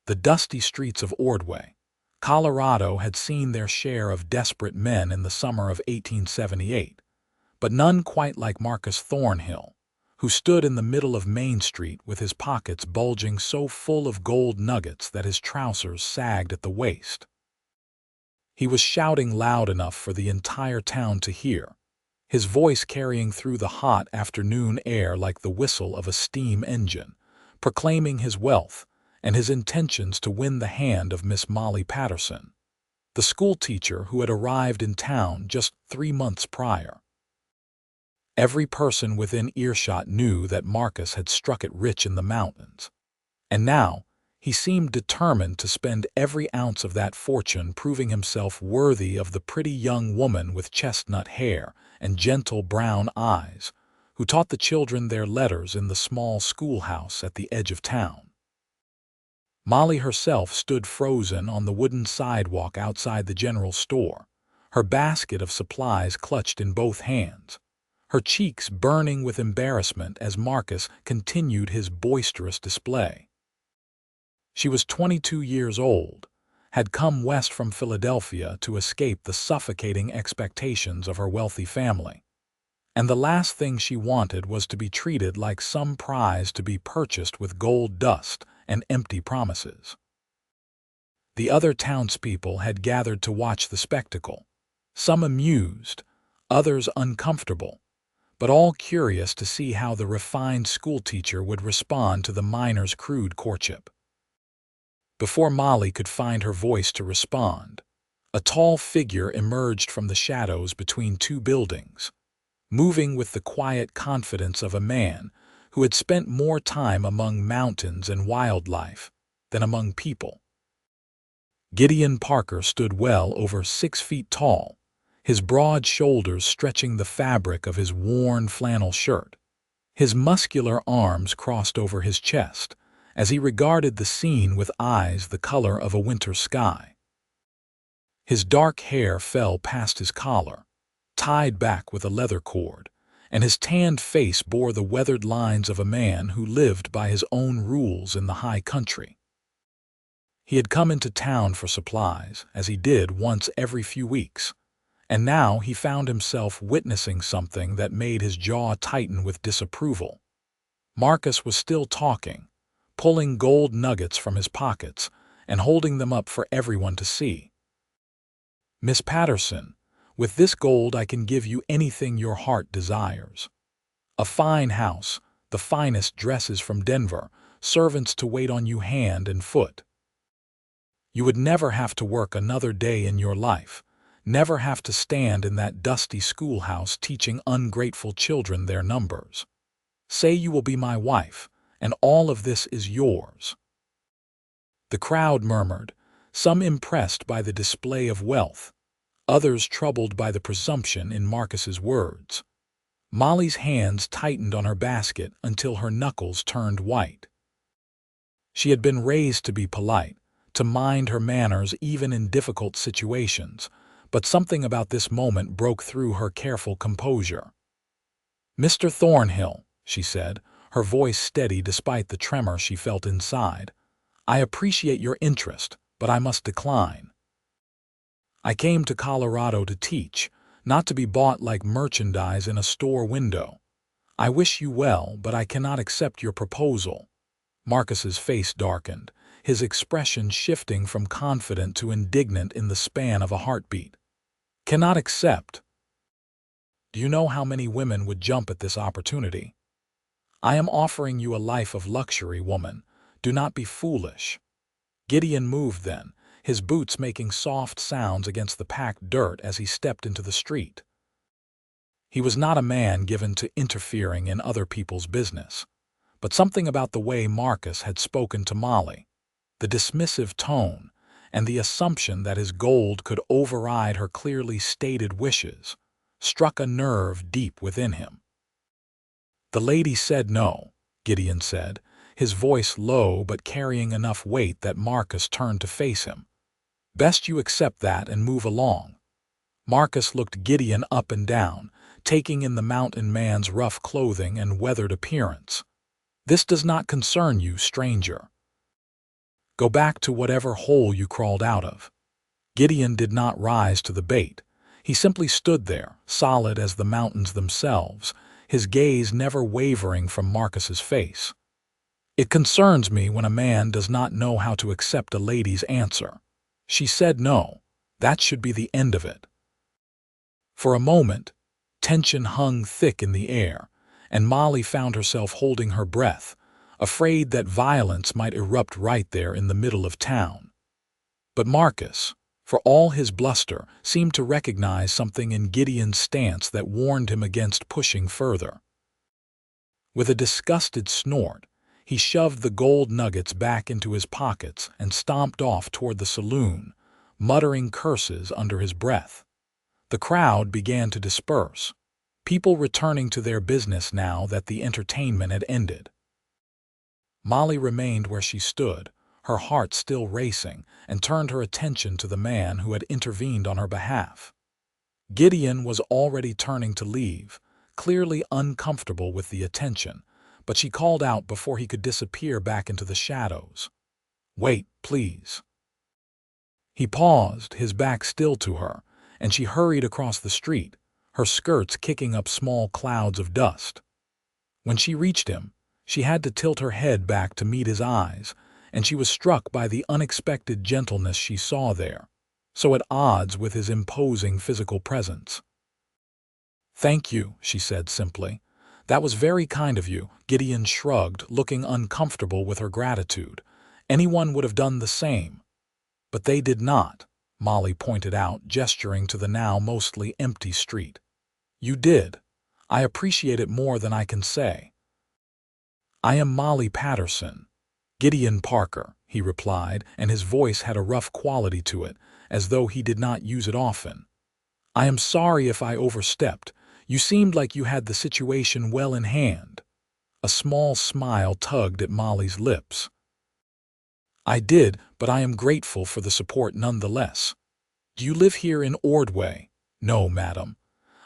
The dusty streets of Ordway, Colorado had seen their share of desperate men in the summer of 1878, but none quite like Marcus Thornhill, who stood in the middle of Main Street with his pockets bulging so full of gold nuggets that his trousers sagged at the waist. He was shouting loud enough for the entire town to hear, his voice carrying through the hot afternoon air like the whistle of a steam engine, proclaiming his wealth and his intentions to win the hand of Miss Molly Patterson, the schoolteacher who had arrived in town just 3 months prior. Every person within earshot knew that Marcus had struck it rich in the mountains, and now he seemed determined to spend every ounce of that fortune proving himself worthy of the pretty young woman with chestnut hair and gentle brown eyes, who taught the children their letters in the small schoolhouse at the edge of town. Molly herself stood frozen on the wooden sidewalk outside the general store, her basket of supplies clutched in both hands, her cheeks burning with embarrassment as Marcus continued his boisterous display. She was 22 years old, had come west from Philadelphia to escape the suffocating expectations of her wealthy family, and the last thing she wanted was to be treated like some prize to be purchased with gold dust and empty promises. The other townspeople had gathered to watch the spectacle, some amused, others uncomfortable, but all curious to see how the refined schoolteacher would respond to the miner's crude courtship. Before Molly could find her voice to respond, a tall figure emerged from the shadows between two buildings, moving with the quiet confidence of a man who had spent more time among mountains and wildlife than among people. Gideon Parker stood well over 6 feet tall, his broad shoulders stretching the fabric of his worn flannel shirt. His muscular arms crossed over his chest as he regarded the scene with eyes the color of a winter sky. His dark hair fell past his collar, tied back with a leather cord, and his tanned face bore the weathered lines of a man who lived by his own rules in the high country. He had come into town for supplies, as he did once every few weeks, and now he found himself witnessing something that made his jaw tighten with disapproval. Marcus was still talking, pulling gold nuggets from his pockets and holding them up for everyone to see. "Miss Patterson, with this gold I can give you anything your heart desires. A fine house, the finest dresses from Denver, servants to wait on you hand and foot. You would never have to work another day in your life, never have to stand in that dusty schoolhouse teaching ungrateful children their numbers. Say you will be my wife, and all of this is yours." The crowd murmured, some impressed by the display of wealth, others troubled by the presumption in Marcus's words. Molly's hands tightened on her basket until her knuckles turned white. She had been raised to be polite, to mind her manners even in difficult situations, but something about this moment broke through her careful composure. "Mr. Thornhill," she said, her voice steady despite the tremor she felt inside, "I appreciate your interest, but I must decline. I came to Colorado to teach, not to be bought like merchandise in a store window. I wish you well, but I cannot accept your proposal." Marcus's face darkened, his expression shifting from confident to indignant in the span of a heartbeat. "Cannot accept? Do you know how many women would jump at this opportunity? I am offering you a life of luxury, woman. Do not be foolish." Gideon moved then, his boots making soft sounds against the packed dirt as he stepped into the street. He was not a man given to interfering in other people's business, but something about the way Marcus had spoken to Molly, the dismissive tone, and the assumption that his gold could override her clearly stated wishes, struck a nerve deep within him. "The lady said no," Gideon said, his voice low but carrying enough weight that Marcus turned to face him. "Best you accept that and move along." Marcus looked Gideon up and down, taking in the mountain man's rough clothing and weathered appearance. "This does not concern you, stranger." Go back to whatever hole you crawled out of." Gideon did not rise to the bait. He simply stood there, solid as the mountains themselves, his gaze never wavering from Marcus's face. "It concerns me when a man does not know how to accept a lady's answer. She said no. That should be the end of it." For a moment, tension hung thick in the air, and Molly found herself holding her breath, afraid that violence might erupt right there in the middle of town. But Marcus, for all his bluster, seemed to recognize something in Gideon's stance that warned him against pushing further. With a disgusted snort, he shoved the gold nuggets back into his pockets and stomped off toward the saloon, muttering curses under his breath. The crowd began to disperse, people returning to their business now that the entertainment had ended. Molly remained where she stood, her heart still racing, and turned her attention to the man who had intervened on her behalf. Gideon was already turning to leave, clearly uncomfortable with the attention, but she called out before he could disappear back into the shadows. "Wait, please." He paused, his back still to her, and she hurried across the street, her skirts kicking up small clouds of dust. When she reached him, she had to tilt her head back to meet his eyes, and she was struck by the unexpected gentleness she saw there, so at odds with his imposing physical presence. "Thank you," she said simply. "That was very kind of you." Gideon shrugged, looking uncomfortable with her gratitude. "Anyone would have done the same." "But they did not," Molly pointed out, gesturing to the now mostly empty street. "You did. I appreciate it more than I can say." "I am Molly Patterson." "Gideon Parker," he replied, and his voice had a rough quality to it, as though he did not use it often. "I am sorry if I overstepped. You seemed like you had the situation well in hand." A small smile tugged at Molly's lips. "I did, but I am grateful for the support nonetheless." "Do you live here in Ordway?" "No, madam.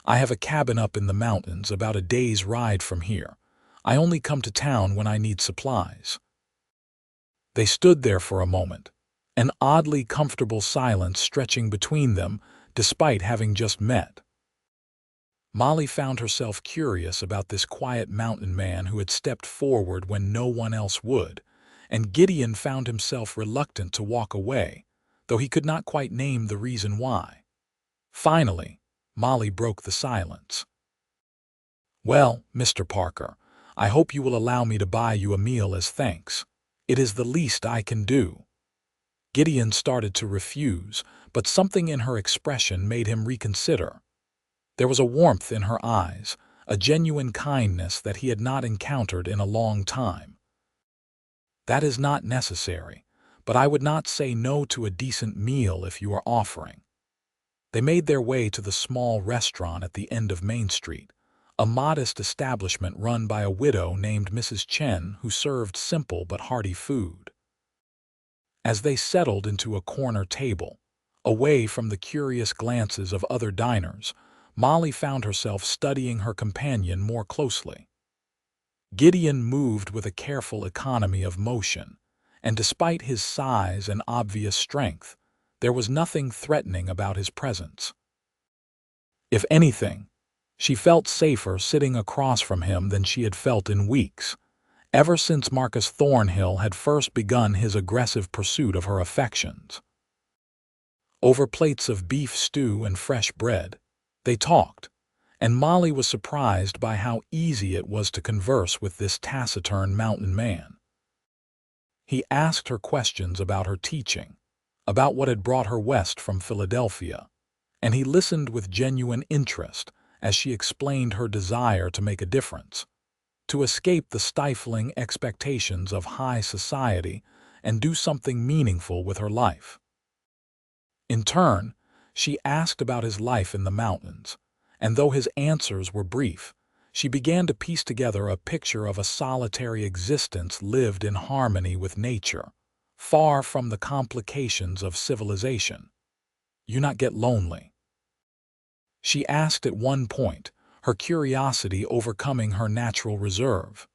I have a cabin up in the mountains, about a day's ride from here. I only come to town when I need supplies." They stood there for a moment, an oddly comfortable silence stretching between them, despite having just met. Molly found herself curious about this quiet mountain man who had stepped forward when no one else would, and Gideon found himself reluctant to walk away, though he could not quite name the reason why. Finally, Molly broke the silence. "Well, Mr. Parker, I hope you will allow me to buy you a meal as thanks. It is the least I can do." Gideon started to refuse, but something in her expression made him reconsider. There was a warmth in her eyes, a genuine kindness that he had not encountered in a long time. "That is not necessary, but I would not say no to a decent meal if you are offering." They made their way to the small restaurant at the end of Main Street, a modest establishment run by a widow named Mrs. Chen who served simple but hearty food. As they settled into a corner table, away from the curious glances of other diners, Molly found herself studying her companion more closely. Gideon moved with a careful economy of motion, and despite his size and obvious strength, there was nothing threatening about his presence. If anything, she felt safer sitting across from him than she had felt in weeks, ever since Marcus Thornhill had first begun his aggressive pursuit of her affections. Over plates of beef stew and fresh bread, they talked, and Molly was surprised by how easy it was to converse with this taciturn mountain man. He asked her questions about her teaching, about what had brought her west from Philadelphia, and he listened with genuine interest as she explained her desire to make a difference, to escape the stifling expectations of high society and do something meaningful with her life. In turn, she asked about his life in the mountains, and though his answers were brief, she began to piece together a picture of a solitary existence lived in harmony with nature, far from the complications of civilization. "You not get lonely?" she asked at one point, her curiosity overcoming her natural reserve.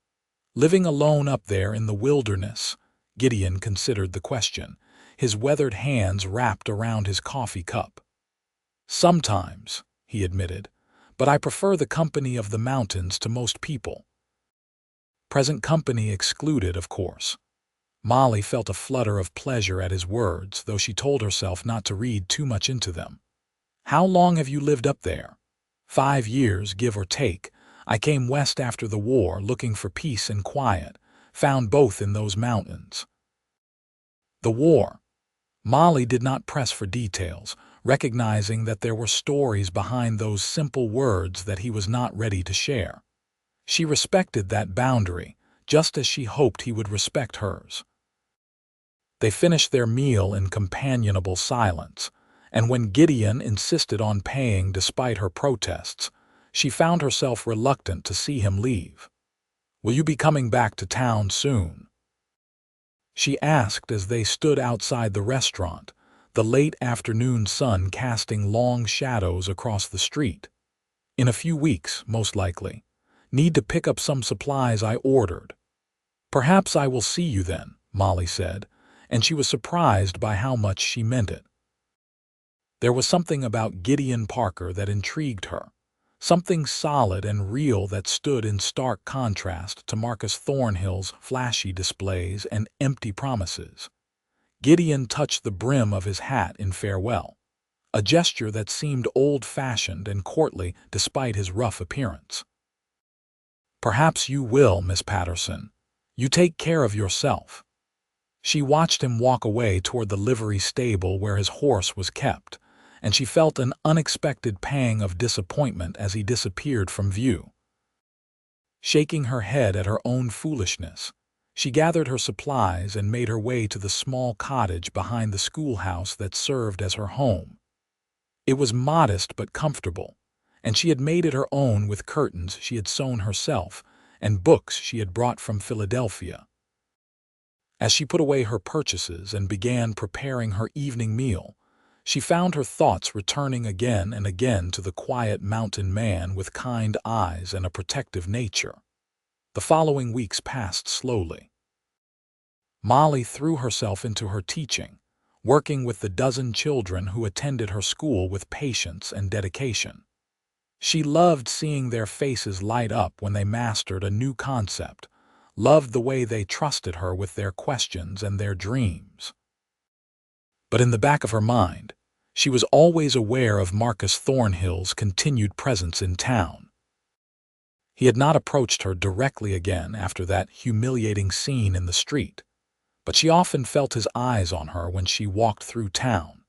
"Living alone up there in the wilderness," Gideon considered the question, his weathered hands wrapped around his coffee cup. "Sometimes," he admitted, "but I prefer the company of the mountains to most people." Present company excluded, of course. Molly felt a flutter of pleasure at his words, though she told herself not to read too much into them. "How long have you lived up there?" "5 years, give or take. I came west after the war, looking for peace and quiet. Found both in those mountains." The war. Molly did not press for details, recognizing that there were stories behind those simple words that he was not ready to share. She respected that boundary, just as she hoped he would respect hers. They finished their meal in companionable silence, and when Gideon insisted on paying despite her protests, she found herself reluctant to see him leave. "Will you be coming back to town soon?" she asked as they stood outside the restaurant, the late afternoon sun casting long shadows across the street. "In a few weeks, most likely. Need to pick up some supplies I ordered." "Perhaps I will see you then," Molly said, and she was surprised by how much she meant it. There was something about Gideon Parker that intrigued her, something solid and real that stood in stark contrast to Marcus Thornhill's flashy displays and empty promises. Gideon touched the brim of his hat in farewell, a gesture that seemed old-fashioned and courtly despite his rough appearance. "Perhaps you will, Miss Patterson. You take care of yourself." She watched him walk away toward the livery stable where his horse was kept, and she felt an unexpected pang of disappointment as he disappeared from view. Shaking her head at her own foolishness, she gathered her supplies and made her way to the small cottage behind the schoolhouse that served as her home. It was modest but comfortable, and she had made it her own with curtains she had sewn herself and books she had brought from Philadelphia. As she put away her purchases and began preparing her evening meal, she found her thoughts returning again and again to the quiet mountain man with kind eyes and a protective nature. The following weeks passed slowly. Molly threw herself into her teaching, working with the dozen children who attended her school with patience and dedication. She loved seeing their faces light up when they mastered a new concept, loved the way they trusted her with their questions and their dreams. But in the back of her mind, she was always aware of Marcus Thornhill's continued presence in town. He had not approached her directly again after that humiliating scene in the street, but she often felt his eyes on her when she walked through town,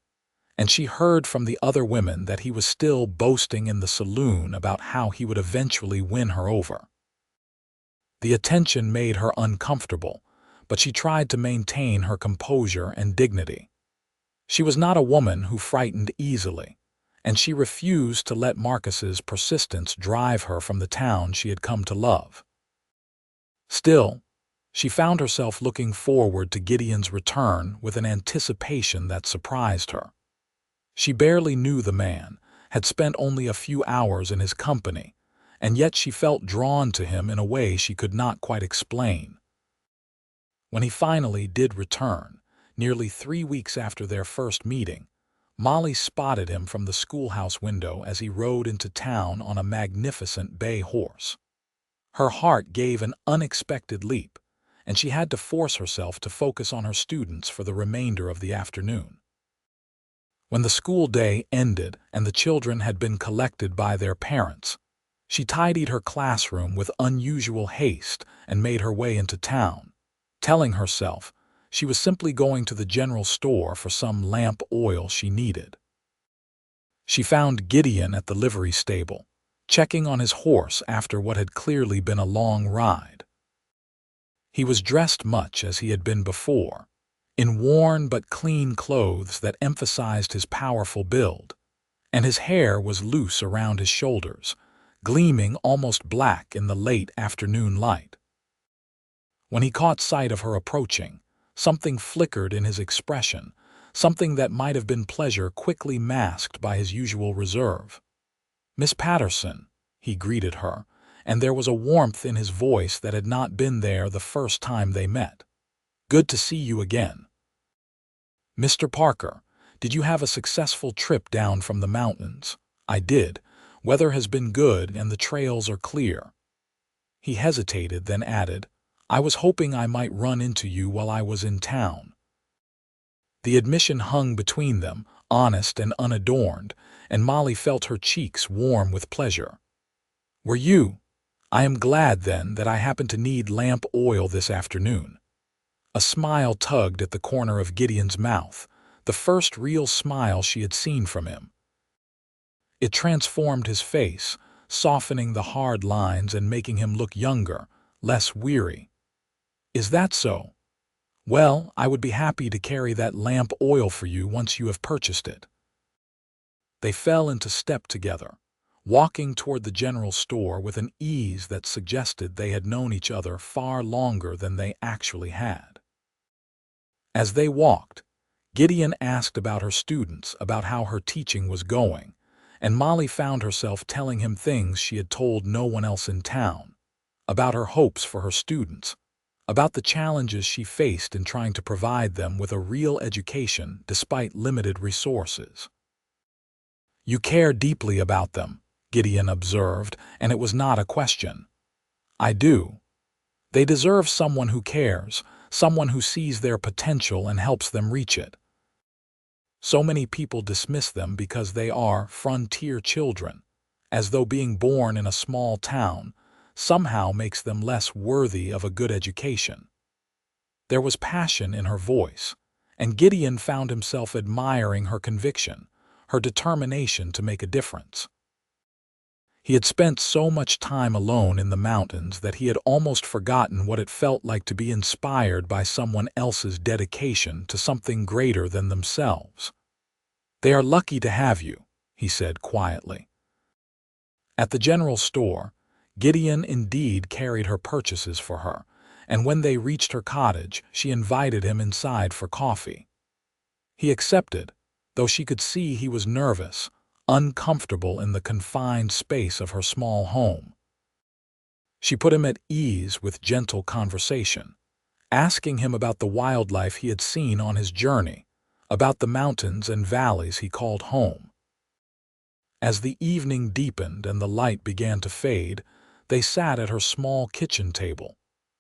and she heard from the other women that he was still boasting in the saloon about how he would eventually win her over. The attention made her uncomfortable, but she tried to maintain her composure and dignity. She was not a woman who frightened easily, and she refused to let Marcus's persistence drive her from the town she had come to love. Still, she found herself looking forward to Gideon's return with an anticipation that surprised her. She barely knew the man, had spent only a few hours in his company, and yet she felt drawn to him in a way she could not quite explain. When he finally did return, nearly 3 weeks after their first meeting, Molly spotted him from the schoolhouse window as he rode into town on a magnificent bay horse. Her heart gave an unexpected leap, and she had to force herself to focus on her students for the remainder of the afternoon. When the school day ended and the children had been collected by their parents, she tidied her classroom with unusual haste and made her way into town, telling herself she was simply going to the general store for some lamp oil she needed. She found Gideon at the livery stable, checking on his horse after what had clearly been a long ride. He was dressed much as he had been before, in worn but clean clothes that emphasized his powerful build, and his hair was loose around his shoulders, gleaming almost black in the late afternoon light. When he caught sight of her approaching, something flickered in his expression, something that might have been pleasure quickly masked by his usual reserve. "Miss Patterson," he greeted her, and there was a warmth in his voice that had not been there the first time they met. Good to see you again. Mr. Parker, did you have a successful trip down from the mountains? I did. Weather has been good and the trails are clear. He hesitated, then added, I was hoping I might run into you while I was in town. The admission hung between them, honest and unadorned, and Molly felt her cheeks warm with pleasure. Were you? I am glad, then, that I happen to need lamp oil this afternoon. A smile tugged at the corner of Gideon's mouth, the first real smile she had seen from him. It transformed his face, softening the hard lines and making him look younger, less weary. Is that so? Well, I would be happy to carry that lamp oil for you once you have purchased it. They fell into step together, walking toward the general store with an ease that suggested they had known each other far longer than they actually had. As they walked, Gideon asked about her students, about how her teaching was going, and Molly found herself telling him things she had told no one else in town, about her hopes for her students, about the challenges she faced in trying to provide them with a real education despite limited resources. You care deeply about them, Gideon observed, and it was not a question. I do. They deserve someone who cares, someone who sees their potential and helps them reach it. So many people dismiss them because they are frontier children, as though being born in a small town somehow makes them less worthy of a good education. There was passion in her voice, and Gideon found himself admiring her conviction, her determination to make a difference. He had spent so much time alone in the mountains that he had almost forgotten what it felt like to be inspired by someone else's dedication to something greater than themselves. They are lucky to have you, he said quietly. At the general store, Gideon indeed carried her purchases for her, and when they reached her cottage, she invited him inside for coffee. He accepted, though she could see he was nervous, uncomfortable in the confined space of her small home. She put him at ease with gentle conversation, asking him about the wildlife he had seen on his journey, about the mountains and valleys he called home. As the evening deepened and the light began to fade, they sat at her small kitchen table,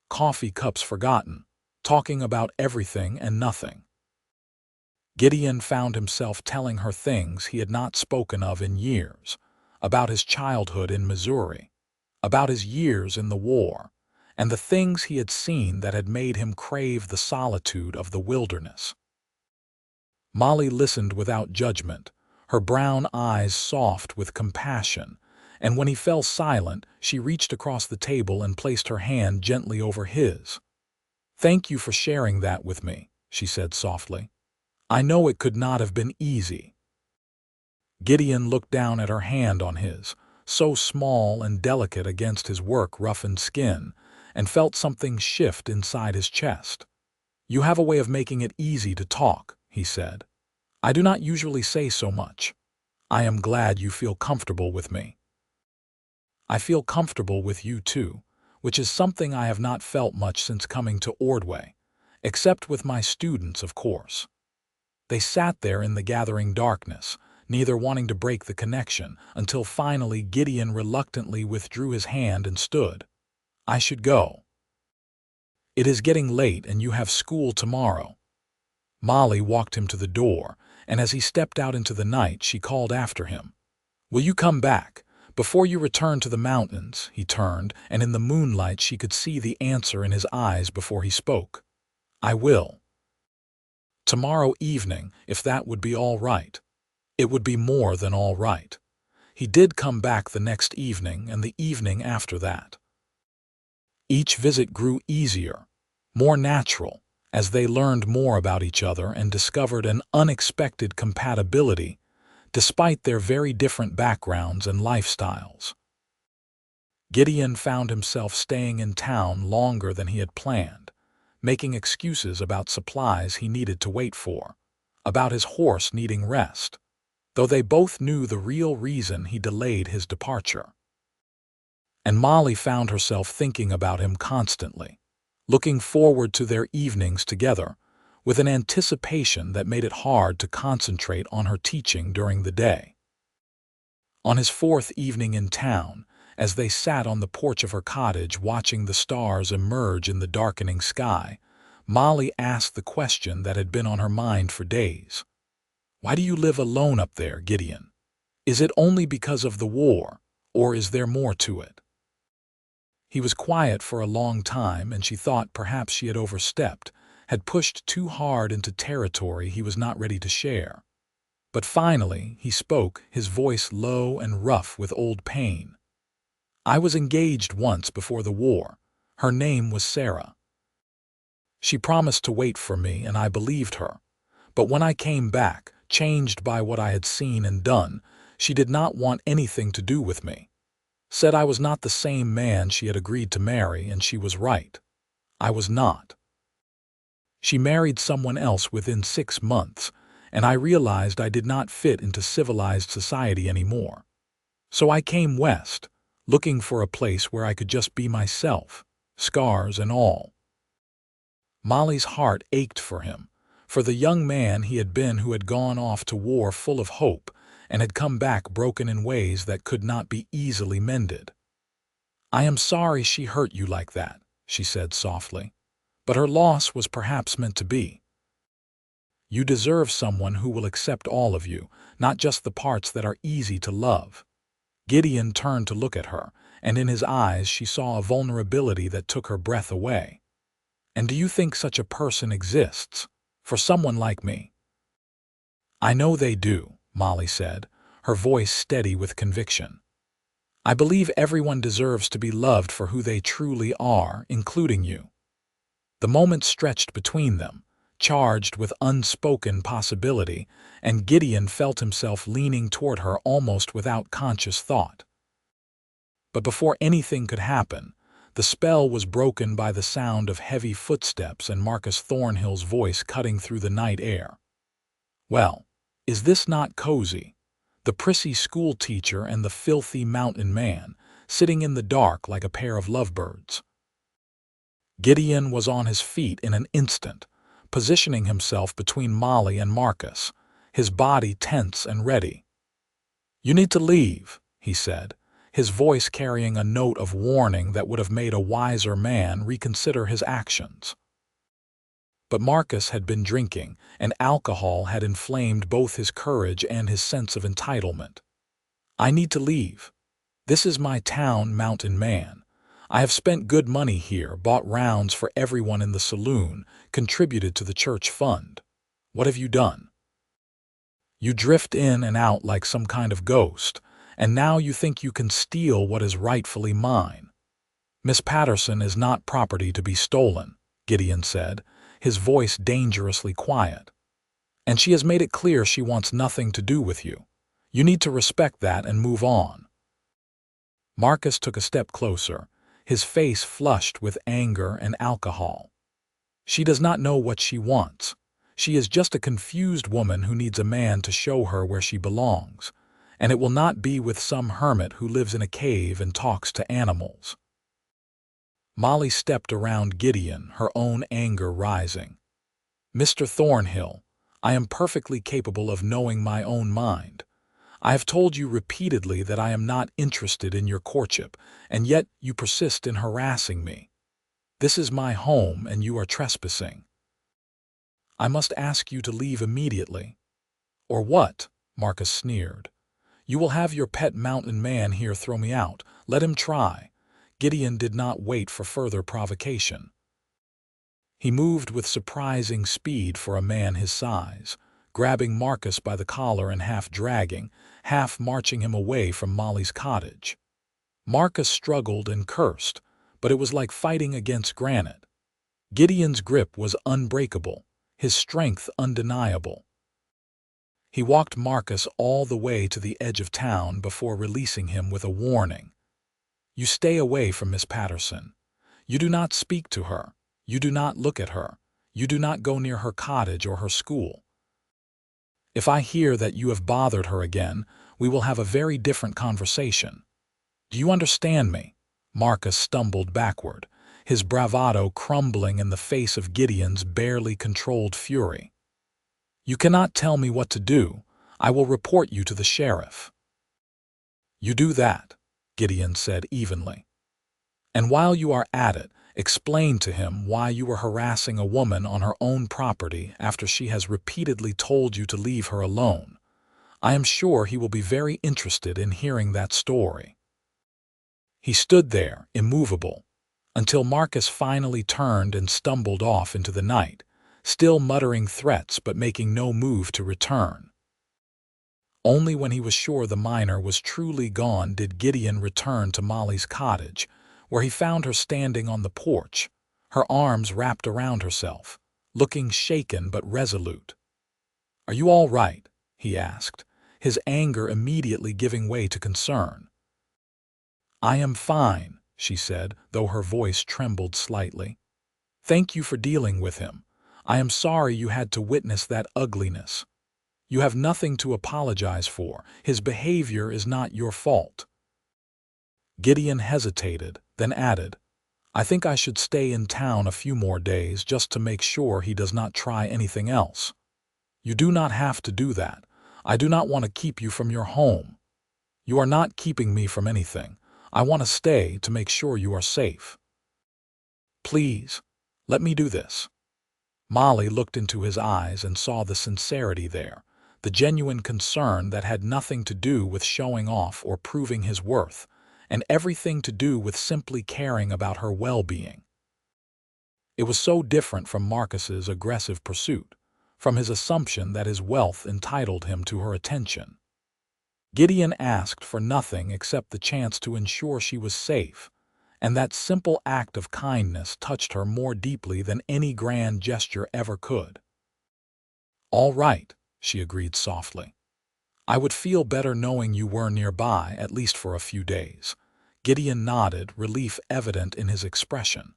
coffee cups forgotten, talking about everything and nothing. Gideon found himself telling her things he had not spoken of in years, about his childhood in Missouri, about his years in the war, and the things he had seen that had made him crave the solitude of the wilderness. Molly listened without judgment, her brown eyes soft with compassion, and when he fell silent, she reached across the table and placed her hand gently over his. Thank you for sharing that with me, she said softly. I know it could not have been easy. Gideon looked down at her hand on his, so small and delicate against his work-roughened skin, and felt something shift inside his chest. You have a way of making it easy to talk, he said. I do not usually say so much. I am glad you feel comfortable with me. I feel comfortable with you too, which is something I have not felt much since coming to Ordway, except with my students, of course. They sat there in the gathering darkness, neither wanting to break the connection, until finally Gideon reluctantly withdrew his hand and stood. I should go. It is getting late and you have school tomorrow. Molly walked him to the door, and as he stepped out into the night, she called after him. Will you come back? Before you return to the mountains, he turned, and in the moonlight she could see the answer in his eyes before he spoke. I will. Tomorrow evening, if that would be all right. It would be more than all right. He did come back the next evening and the evening after that. Each visit grew easier, more natural, as they learned more about each other and discovered an unexpected compatibility, despite their very different backgrounds and lifestyles. Gideon found himself staying in town longer than he had planned, making excuses about supplies he needed to wait for, about his horse needing rest, though they both knew the real reason he delayed his departure. And Molly found herself thinking about him constantly, looking forward to their evenings together, with an anticipation that made it hard to concentrate on her teaching during the day. On his fourth evening in town, as they sat on the porch of her cottage watching the stars emerge in the darkening sky, Molly asked the question that had been on her mind for days. "Why do you live alone up there, Gideon? Is it only because of the war, or is there more to it?" He was quiet for a long time, and she thought perhaps she had overstepped, had pushed too hard into territory he was not ready to share. But finally he spoke, his voice low and rough with old pain. "I was engaged once before the war. Her name was Sarah. She promised to wait for me, and I believed her. But when I came back, changed by what I had seen and done, she did not want anything to do with me. Said I was not the same man she had agreed to marry, and she was right. I was not. She married someone else within 6 months, and I realized I did not fit into civilized society anymore. So I came west, looking for a place where I could just be myself, scars and all." Molly's heart ached for him, for the young man he had been who had gone off to war full of hope and had come back broken in ways that could not be easily mended. "I am sorry she hurt you like that," she said softly, "but her loss was perhaps meant to be. You deserve someone who will accept all of you, not just the parts that are easy to love." Gideon turned to look at her, and in his eyes she saw a vulnerability that took her breath away. "And do you think such a person exists, for someone like me?" "I know they do," Molly said, her voice steady with conviction. "I believe everyone deserves to be loved for who they truly are, including you." The moment stretched between them, charged with unspoken possibility, and Gideon felt himself leaning toward her almost without conscious thought. But before anything could happen, the spell was broken by the sound of heavy footsteps and Marcus Thornhill's voice cutting through the night air. "Well, is this not cozy? The prissy schoolteacher and the filthy mountain man, sitting in the dark like a pair of lovebirds." Gideon was on his feet in an instant, positioning himself between Molly and Marcus, his body tense and ready. "You need to leave," he said, his voice carrying a note of warning that would have made a wiser man reconsider his actions. But Marcus had been drinking, and alcohol had inflamed both his courage and his sense of entitlement. "I need to leave. This is my town, mountain man. I have spent good money here, bought rounds for everyone in the saloon, contributed to the church fund. What have you done? You drift in and out like some kind of ghost, and now you think you can steal what is rightfully mine." "Miss Patterson is not property to be stolen," Gideon said, his voice dangerously quiet. "And she has made it clear she wants nothing to do with you. You need to respect that and move on." Marcus took a step closer, his face flushed with anger and alcohol. "She does not know what she wants. She is just a confused woman who needs a man to show her where she belongs, and it will not be with some hermit who lives in a cave and talks to animals." Molly stepped around Gideon, her own anger rising. "Mr. Thornhill, I am perfectly capable of knowing my own mind. I have told you repeatedly that I am not interested in your courtship, and yet you persist in harassing me. This is my home, and you are trespassing. I must ask you to leave immediately." "Or what?" Marcus sneered. "You will have your pet mountain man here throw me out. Let him try." Gideon did not wait for further provocation. He moved with surprising speed for a man his size, grabbing Marcus by the collar and half dragging, half marching him away from Molly's cottage. Marcus struggled and cursed, but it was like fighting against granite. Gideon's grip was unbreakable, his strength undeniable. He walked Marcus all the way to the edge of town before releasing him with a warning. "You stay away from Miss Patterson. You do not speak to her. You do not look at her. You do not go near her cottage or her school. If I hear that you have bothered her again, we will have a very different conversation. Do you understand me?" Marcus stumbled backward, his bravado crumbling in the face of Gideon's barely controlled fury. "You cannot tell me what to do. I will report you to the sheriff." "You do that," Gideon said evenly. "And while you are at it, explain to him why you were harassing a woman on her own property after she has repeatedly told you to leave her alone. I am sure he will be very interested in hearing that story." He stood there, immovable, until Marcus finally turned and stumbled off into the night, still muttering threats but making no move to return. Only when he was sure the miner was truly gone did Gideon return to Molly's cottage, where he found her standing on the porch, her arms wrapped around herself, looking shaken but resolute. "Are you all right?" he asked, his anger immediately giving way to concern. "I am fine," she said, though her voice trembled slightly. "Thank you for dealing with him. I am sorry you had to witness that ugliness. You have nothing to apologize for. His behavior is not your fault." Gideon hesitated, then added, "I think I should stay in town a few more days just to make sure he does not try anything else." "You do not have to do that. I do not want to keep you from your home." "You are not keeping me from anything. I want to stay to make sure you are safe." "Please, let me do this." Molly looked into his eyes and saw the sincerity there, the genuine concern that had nothing to do with showing off or proving his worth, and everything to do with simply caring about her well-being. It was so different from Marcus's aggressive pursuit, from his assumption that his wealth entitled him to her attention. Gideon asked for nothing except the chance to ensure she was safe, and that simple act of kindness touched her more deeply than any grand gesture ever could. "All right," she agreed softly. "I would feel better knowing you were nearby, at least for a few days." Gideon nodded, relief evident in his expression.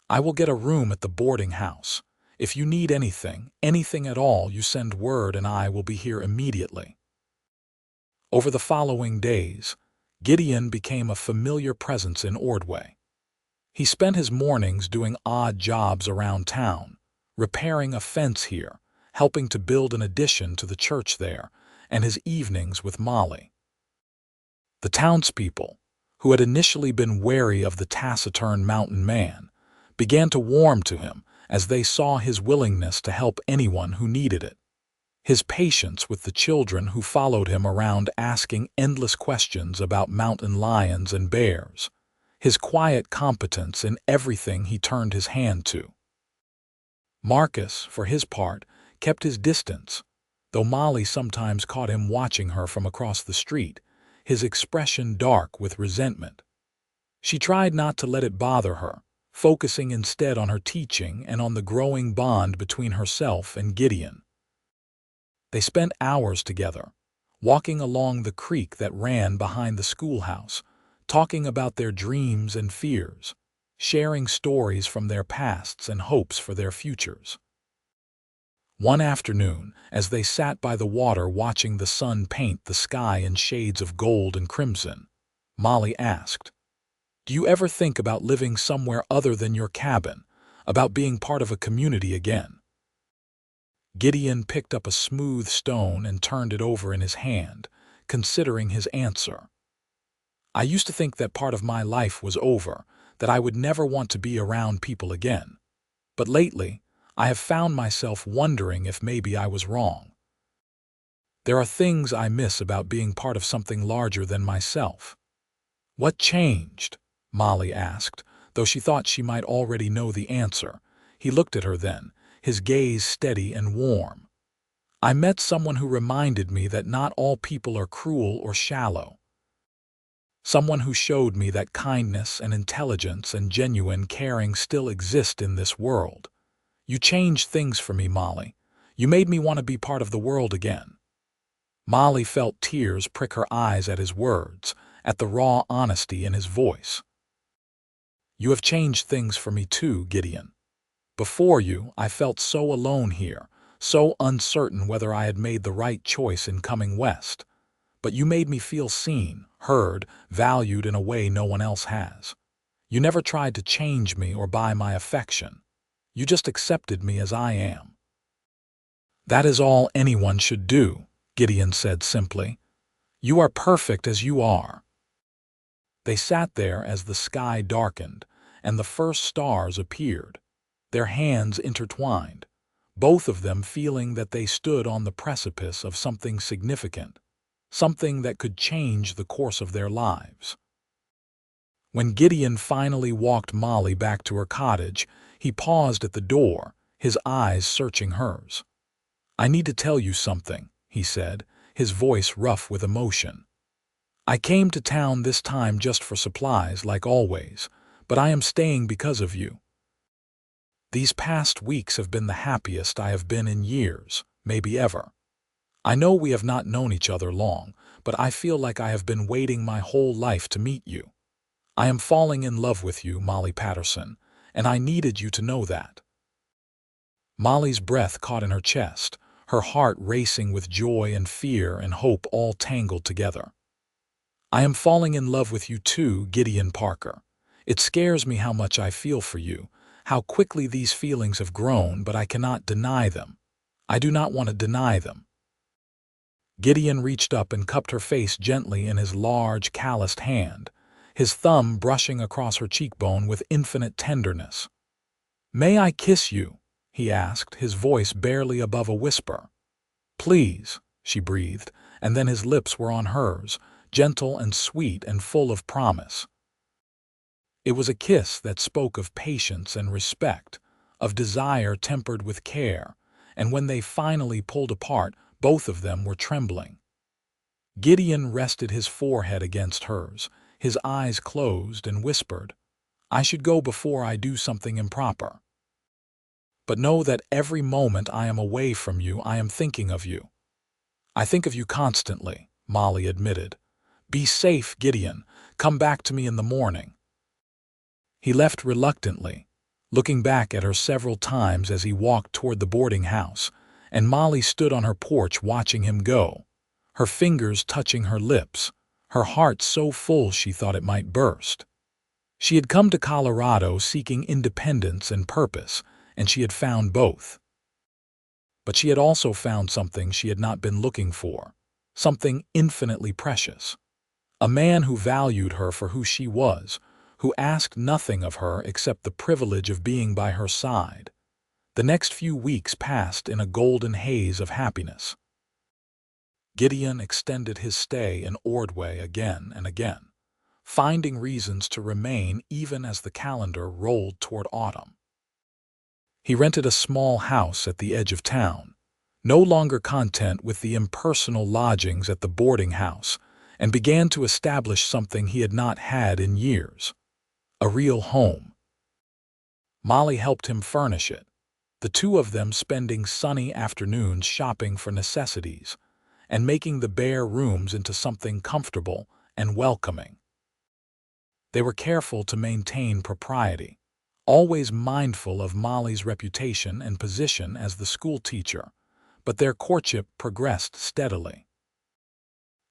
"I will get a room at the boarding house. If you need anything, anything at all, you send word and I will be here immediately." Over the following days, Gideon became a familiar presence in Ordway. He spent his mornings doing odd jobs around town, repairing a fence here, helping to build an addition to the church there, and his evenings with Molly. The townspeople, who had initially been wary of the taciturn mountain man, began to warm to him as they saw his willingness to help anyone who needed it. His patience with the children who followed him around asking endless questions about mountain lions and bears. His quiet competence in everything he turned his hand to. Marcus, for his part, kept his distance, though Molly sometimes caught him watching her from across the street, his expression dark with resentment. She tried not to let it bother her, focusing instead on her teaching and on the growing bond between herself and Gideon. They spent hours together, walking along the creek that ran behind the schoolhouse, talking about their dreams and fears, sharing stories from their pasts and hopes for their futures. One afternoon, as they sat by the water watching the sun paint the sky in shades of gold and crimson, Molly asked, "Do you ever think about living somewhere other than your cabin, about being part of a community again?" Gideon picked up a smooth stone and turned it over in his hand, considering his answer. "I used to think that part of my life was over, that I would never want to be around people again. But lately, I have found myself wondering if maybe I was wrong. There are things I miss about being part of something larger than myself." "What changed?" Molly asked, though she thought she might already know the answer. He looked at her then, his gaze steady and warm. "I met someone who reminded me that not all people are cruel or shallow. Someone who showed me that kindness and intelligence and genuine caring still exist in this world. You changed things for me, Molly. You made me want to be part of the world again." Molly felt tears prick her eyes at his words, at the raw honesty in his voice. "You have changed things for me too, Gideon. Before you, I felt so alone here, so uncertain whether I had made the right choice in coming west. But you made me feel seen, heard, valued in a way no one else has. You never tried to change me or buy my affection. You just accepted me as I am." "That is all anyone should do," Gideon said simply. "You are perfect as you are." They sat there as the sky darkened and the first stars appeared, their hands intertwined, both of them feeling that they stood on the precipice of something significant, something that could change the course of their lives. When Gideon finally walked Molly back to her cottage, he paused at the door, his eyes searching hers. "I need to tell you something," he said, his voice rough with emotion. "I came to town this time just for supplies, like always, but I am staying because of you. These past weeks have been the happiest I have been in years, maybe ever. I know we have not known each other long, but I feel like I have been waiting my whole life to meet you. I am falling in love with you, Molly Patterson, and I needed you to know that." Molly's breath caught in her chest, her heart racing with joy and fear and hope all tangled together. "I am falling in love with you too, Gideon Parker. It scares me how much I feel for you, how quickly these feelings have grown, but I cannot deny them. I do not want to deny them." Gideon reached up and cupped her face gently in his large, calloused hand, his thumb brushing across her cheekbone with infinite tenderness. "May I kiss you?" he asked, his voice barely above a whisper. "Please," she breathed, and then his lips were on hers, gentle and sweet and full of promise. It was a kiss that spoke of patience and respect, of desire tempered with care, and when they finally pulled apart, both of them were trembling. Gideon rested his forehead against hers, his eyes closed, and whispered, "I should go before I do something improper. But know that every moment I am away from you, I am thinking of you." "I think of you constantly," Molly admitted. "Be safe, Gideon. Come back to me in the morning." He left reluctantly, looking back at her several times as he walked toward the boarding house, and Molly stood on her porch watching him go, her fingers touching her lips, her heart so full she thought it might burst. She had come to Colorado seeking independence and purpose, and she had found both. But she had also found something she had not been looking for, something infinitely precious. A man who valued her for who she was, who asked nothing of her except the privilege of being by her side. The next few weeks passed in a golden haze of happiness. Gideon extended his stay in Ordway again and again, finding reasons to remain even as the calendar rolled toward autumn. He rented a small house at the edge of town, no longer content with the impersonal lodgings at the boarding house, and began to establish something he had not had in years, a real home. Molly helped him furnish it, the two of them spending sunny afternoons shopping for necessities and making the bare rooms into something comfortable and welcoming. They were careful to maintain propriety, always mindful of Molly's reputation and position as the schoolteacher, but their courtship progressed steadily.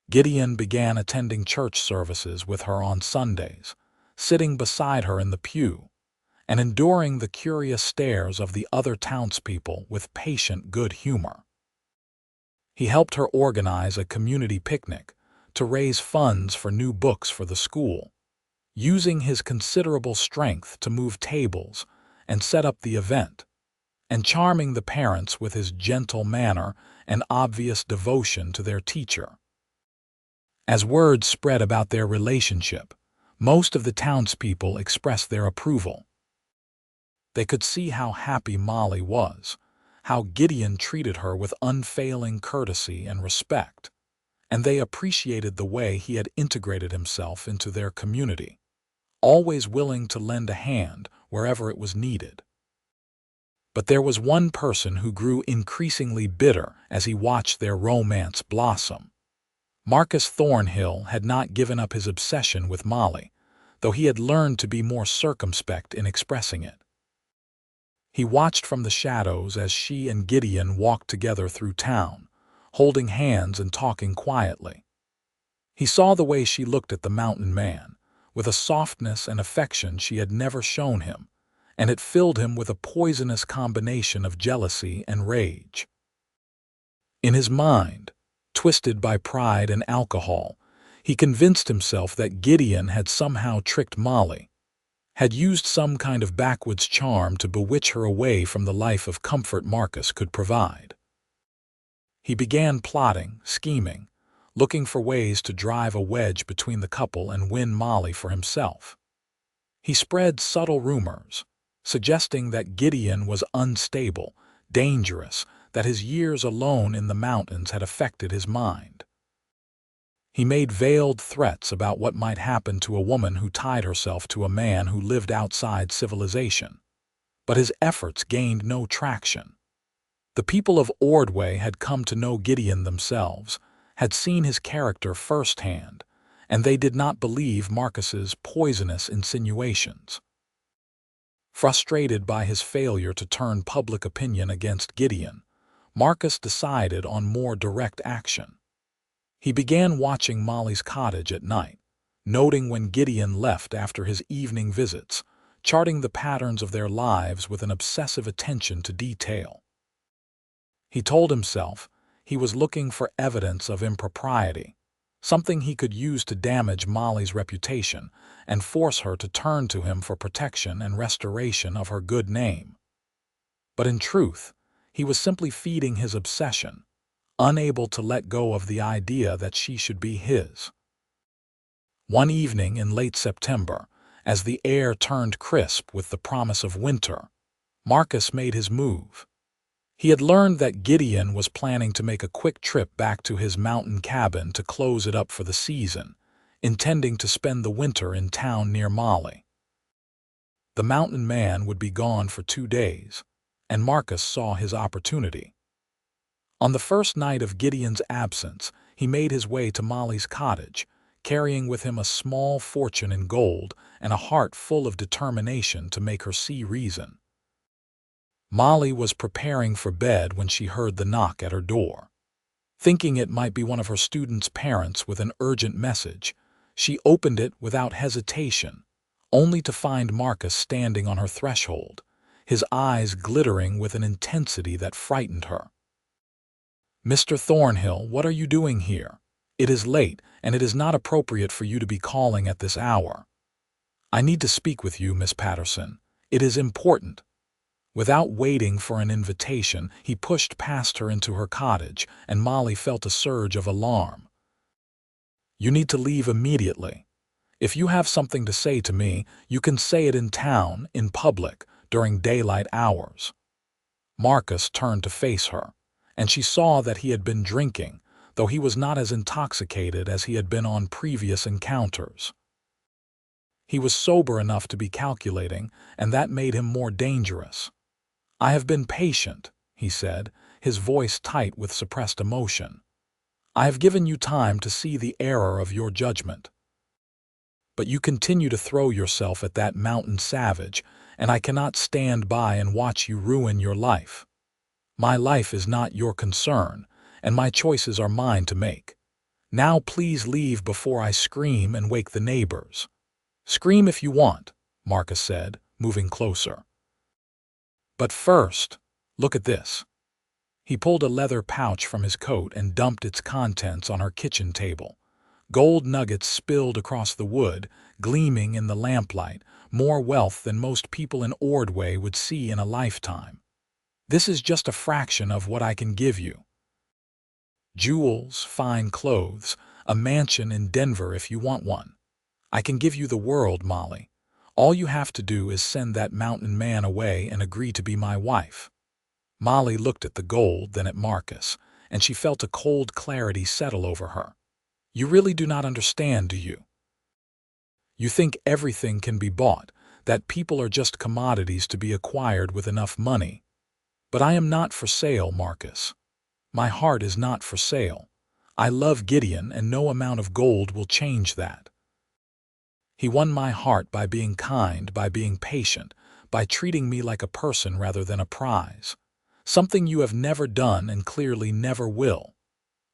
Gideon began attending church services with her on Sundays, sitting beside her in the pew, and enduring the curious stares of the other townspeople with patient good humor. He helped her organize a community picnic to raise funds for new books for the school, using his considerable strength to move tables and set up the event, and charming the parents with his gentle manner and obvious devotion to their teacher. As word spread about their relationship, most of the townspeople expressed their approval. They could see how happy Molly was, how Gideon treated her with unfailing courtesy and respect, and they appreciated the way he had integrated himself into their community, always willing to lend a hand wherever it was needed. But there was one person who grew increasingly bitter as he watched their romance blossom. Marcus Thornhill had not given up his obsession with Molly, though he had learned to be more circumspect in expressing it. He watched from the shadows as she and Gideon walked together through town, holding hands and talking quietly. He saw the way she looked at the mountain man, with a softness and affection she had never shown him, and it filled him with a poisonous combination of jealousy and rage. In his mind, twisted by pride and alcohol, he convinced himself that Gideon had somehow tricked Molly, had used some kind of backwoods charm to bewitch her away from the life of comfort Marcus could provide. He began plotting, scheming, looking for ways to drive a wedge between the couple and win Molly for himself. He spread subtle rumors, suggesting that Gideon was unstable, dangerous, that his years alone in the mountains had affected his mind. He made veiled threats about what might happen to a woman who tied herself to a man who lived outside civilization. But his efforts gained no traction. The people of Ordway had come to know Gideon themselves, had seen his character firsthand, and they did not believe Marcus's poisonous insinuations. Frustrated by his failure to turn public opinion against Gideon, Marcus decided on more direct action. He began watching Molly's cottage at night, noting when Gideon left after his evening visits, charting the patterns of their lives with an obsessive attention to detail. He told himself he was looking for evidence of impropriety, something he could use to damage Molly's reputation and force her to turn to him for protection and restoration of her good name. But in truth, he was simply feeding his obsession, unable to let go of the idea that she should be his. One evening in late September, as the air turned crisp with the promise of winter, Marcus made his move. He had learned that Gideon was planning to make a quick trip back to his mountain cabin to close it up for the season, intending to spend the winter in town near Molly. The mountain man would be gone for 2 days, and Marcus saw his opportunity. On the first night of Gideon's absence, he made his way to Molly's cottage, carrying with him a small fortune in gold and a heart full of determination to make her see reason. Molly was preparing for bed when she heard the knock at her door. Thinking it might be one of her students' parents with an urgent message, she opened it without hesitation, only to find Marcus standing on her threshold, his eyes glittering with an intensity that frightened her. "Mr. Thornhill, what are you doing here? It is late, and it is not appropriate for you to be calling at this hour." "I need to speak with you, Miss Patterson. It is important." Without waiting for an invitation, he pushed past her into her cottage, and Molly felt a surge of alarm. "You need to leave immediately. If you have something to say to me, you can say it in town, in public, during daylight hours." Marcus turned to face her, and she saw that he had been drinking, though he was not as intoxicated as he had been on previous encounters. He was sober enough to be calculating, and that made him more dangerous. "I have been patient," he said, his voice tight with suppressed emotion. "I have given you time to see the error of your judgment. But you continue to throw yourself at that mountain savage, and I cannot stand by and watch you ruin your life. My life is not your concern, and my choices are mine to make. Now please leave before I scream and wake the neighbors." "Scream if you want," Marcus said, moving closer. "But first, look at this." He pulled a leather pouch from his coat and dumped its contents on her kitchen table. Gold nuggets spilled across the wood, gleaming in the lamplight, more wealth than most people in Ordway would see in a lifetime. "This is just a fraction of what I can give you. Jewels, fine clothes, a mansion in Denver if you want one. I can give you the world, Molly. All you have to do is send that mountain man away and agree to be my wife." Molly looked at the gold, then at Marcus, and she felt a cold clarity settle over her. "You really do not understand, do you? You think everything can be bought, that people are just commodities to be acquired with enough money. But I am not for sale, Marcus. My heart is not for sale. I love Gideon, and no amount of gold will change that. He won my heart by being kind, by being patient, by treating me like a person rather than a prize. Something you have never done and clearly never will."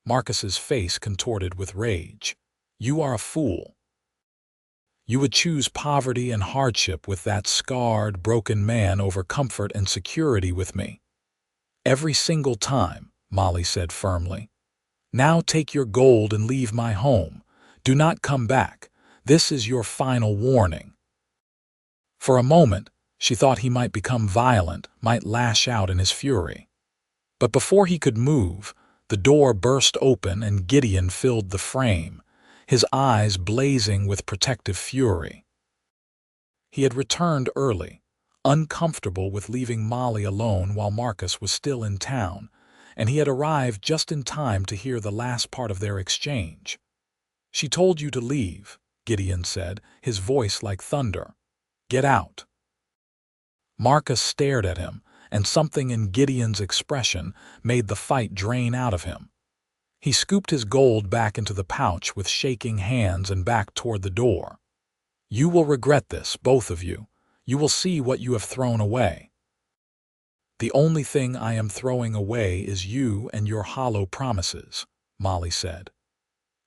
Marcus's face contorted with rage. "You are a fool. You would choose poverty and hardship with that scarred, broken man over comfort and security with me. Every single time, Molly said firmly. Now take your gold and leave my home. Do not come back. This is your final warning. For a moment, she thought he might become violent, might lash out in his fury. But before he could move, the door burst open and Gideon filled the frame, his eyes blazing with protective fury. He had returned early, uncomfortable with leaving Molly alone while Marcus was still in town, and he had arrived just in time to hear the last part of their exchange. "She told you to leave," Gideon said, his voice like thunder. "Get out." Marcus stared at him, and something in Gideon's expression made the fight drain out of him. He scooped his gold back into the pouch with shaking hands and backed toward the door. "You will regret this, both of you. You will see what you have thrown away." "The only thing I am throwing away is you and your hollow promises," Molly said.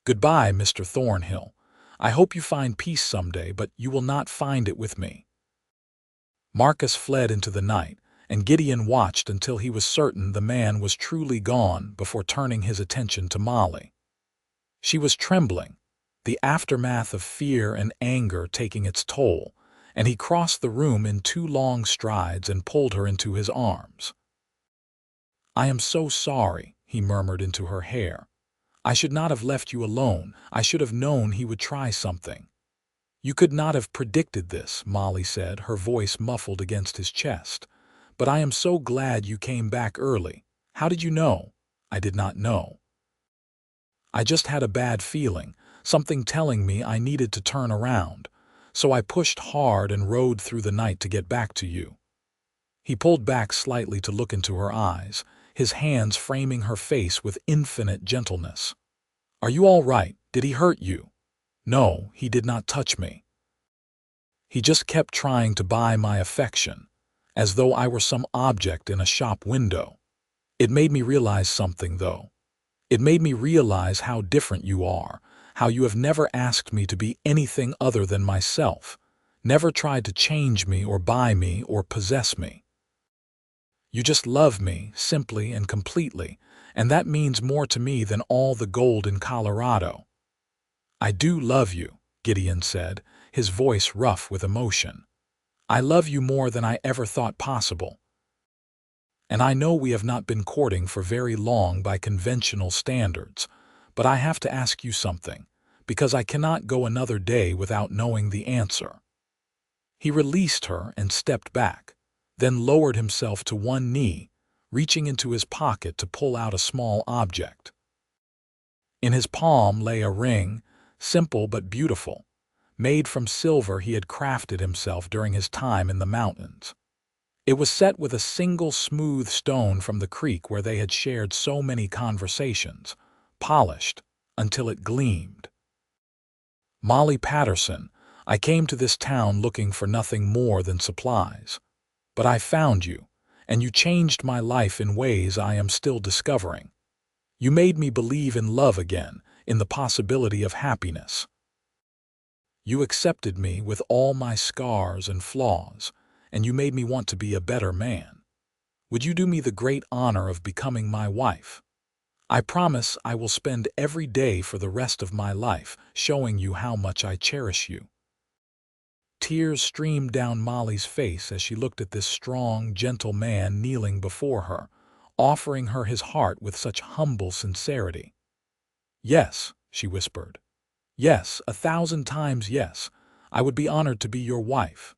"Goodbye, Mr. Thornhill. I hope you find peace someday, but you will not find it with me." Marcus fled into the night, and Gideon watched until he was certain the man was truly gone before turning his attention to Molly. She was trembling, the aftermath of fear and anger taking its toll, and he crossed the room in 2 long strides and pulled her into his arms. "I am so sorry," he murmured into her hair. "I should not have left you alone. I should have known he would try something." "You could not have predicted this," Molly said, her voice muffled against his chest. "But I am so glad you came back early. How did you know?" "I did not know. I just had a bad feeling, something telling me I needed to turn around. So I pushed hard and rode through the night to get back to you." He pulled back slightly to look into her eyes, his hands framing her face with infinite gentleness. "Are you all right? Did he hurt you?" "No, he did not touch me. He just kept trying to buy my affection, as though I were some object in a shop window. It made me realize something, though. It made me realize how different you are, how you have never asked me to be anything other than myself, never tried to change me or buy me or possess me. You just love me, simply and completely, and that means more to me than all the gold in Colorado." "I do love you," Gideon said, his voice rough with emotion. "I love you more than I ever thought possible. And I know we have not been courting for very long by conventional standards, but I have to ask you something, because I cannot go another day without knowing the answer." He released her and stepped back, then lowered himself to one knee, reaching into his pocket to pull out a small object. In his palm lay a ring, simple but beautiful, made from silver he had crafted himself during his time in the mountains. It was set with a single smooth stone from the creek where they had shared so many conversations, polished until it gleamed. "Molly Patterson, I came to this town looking for nothing more than supplies. But I found you, and you changed my life in ways I am still discovering. You made me believe in love again, in the possibility of happiness. You accepted me with all my scars and flaws, and you made me want to be a better man. Would you do me the great honor of becoming my wife? I promise I will spend every day for the rest of my life showing you how much I cherish you." Tears streamed down Molly's face as she looked at this strong, gentle man kneeling before her, offering her his heart with such humble sincerity. "Yes," she whispered. "Yes, 1,000 times yes. I would be honored to be your wife."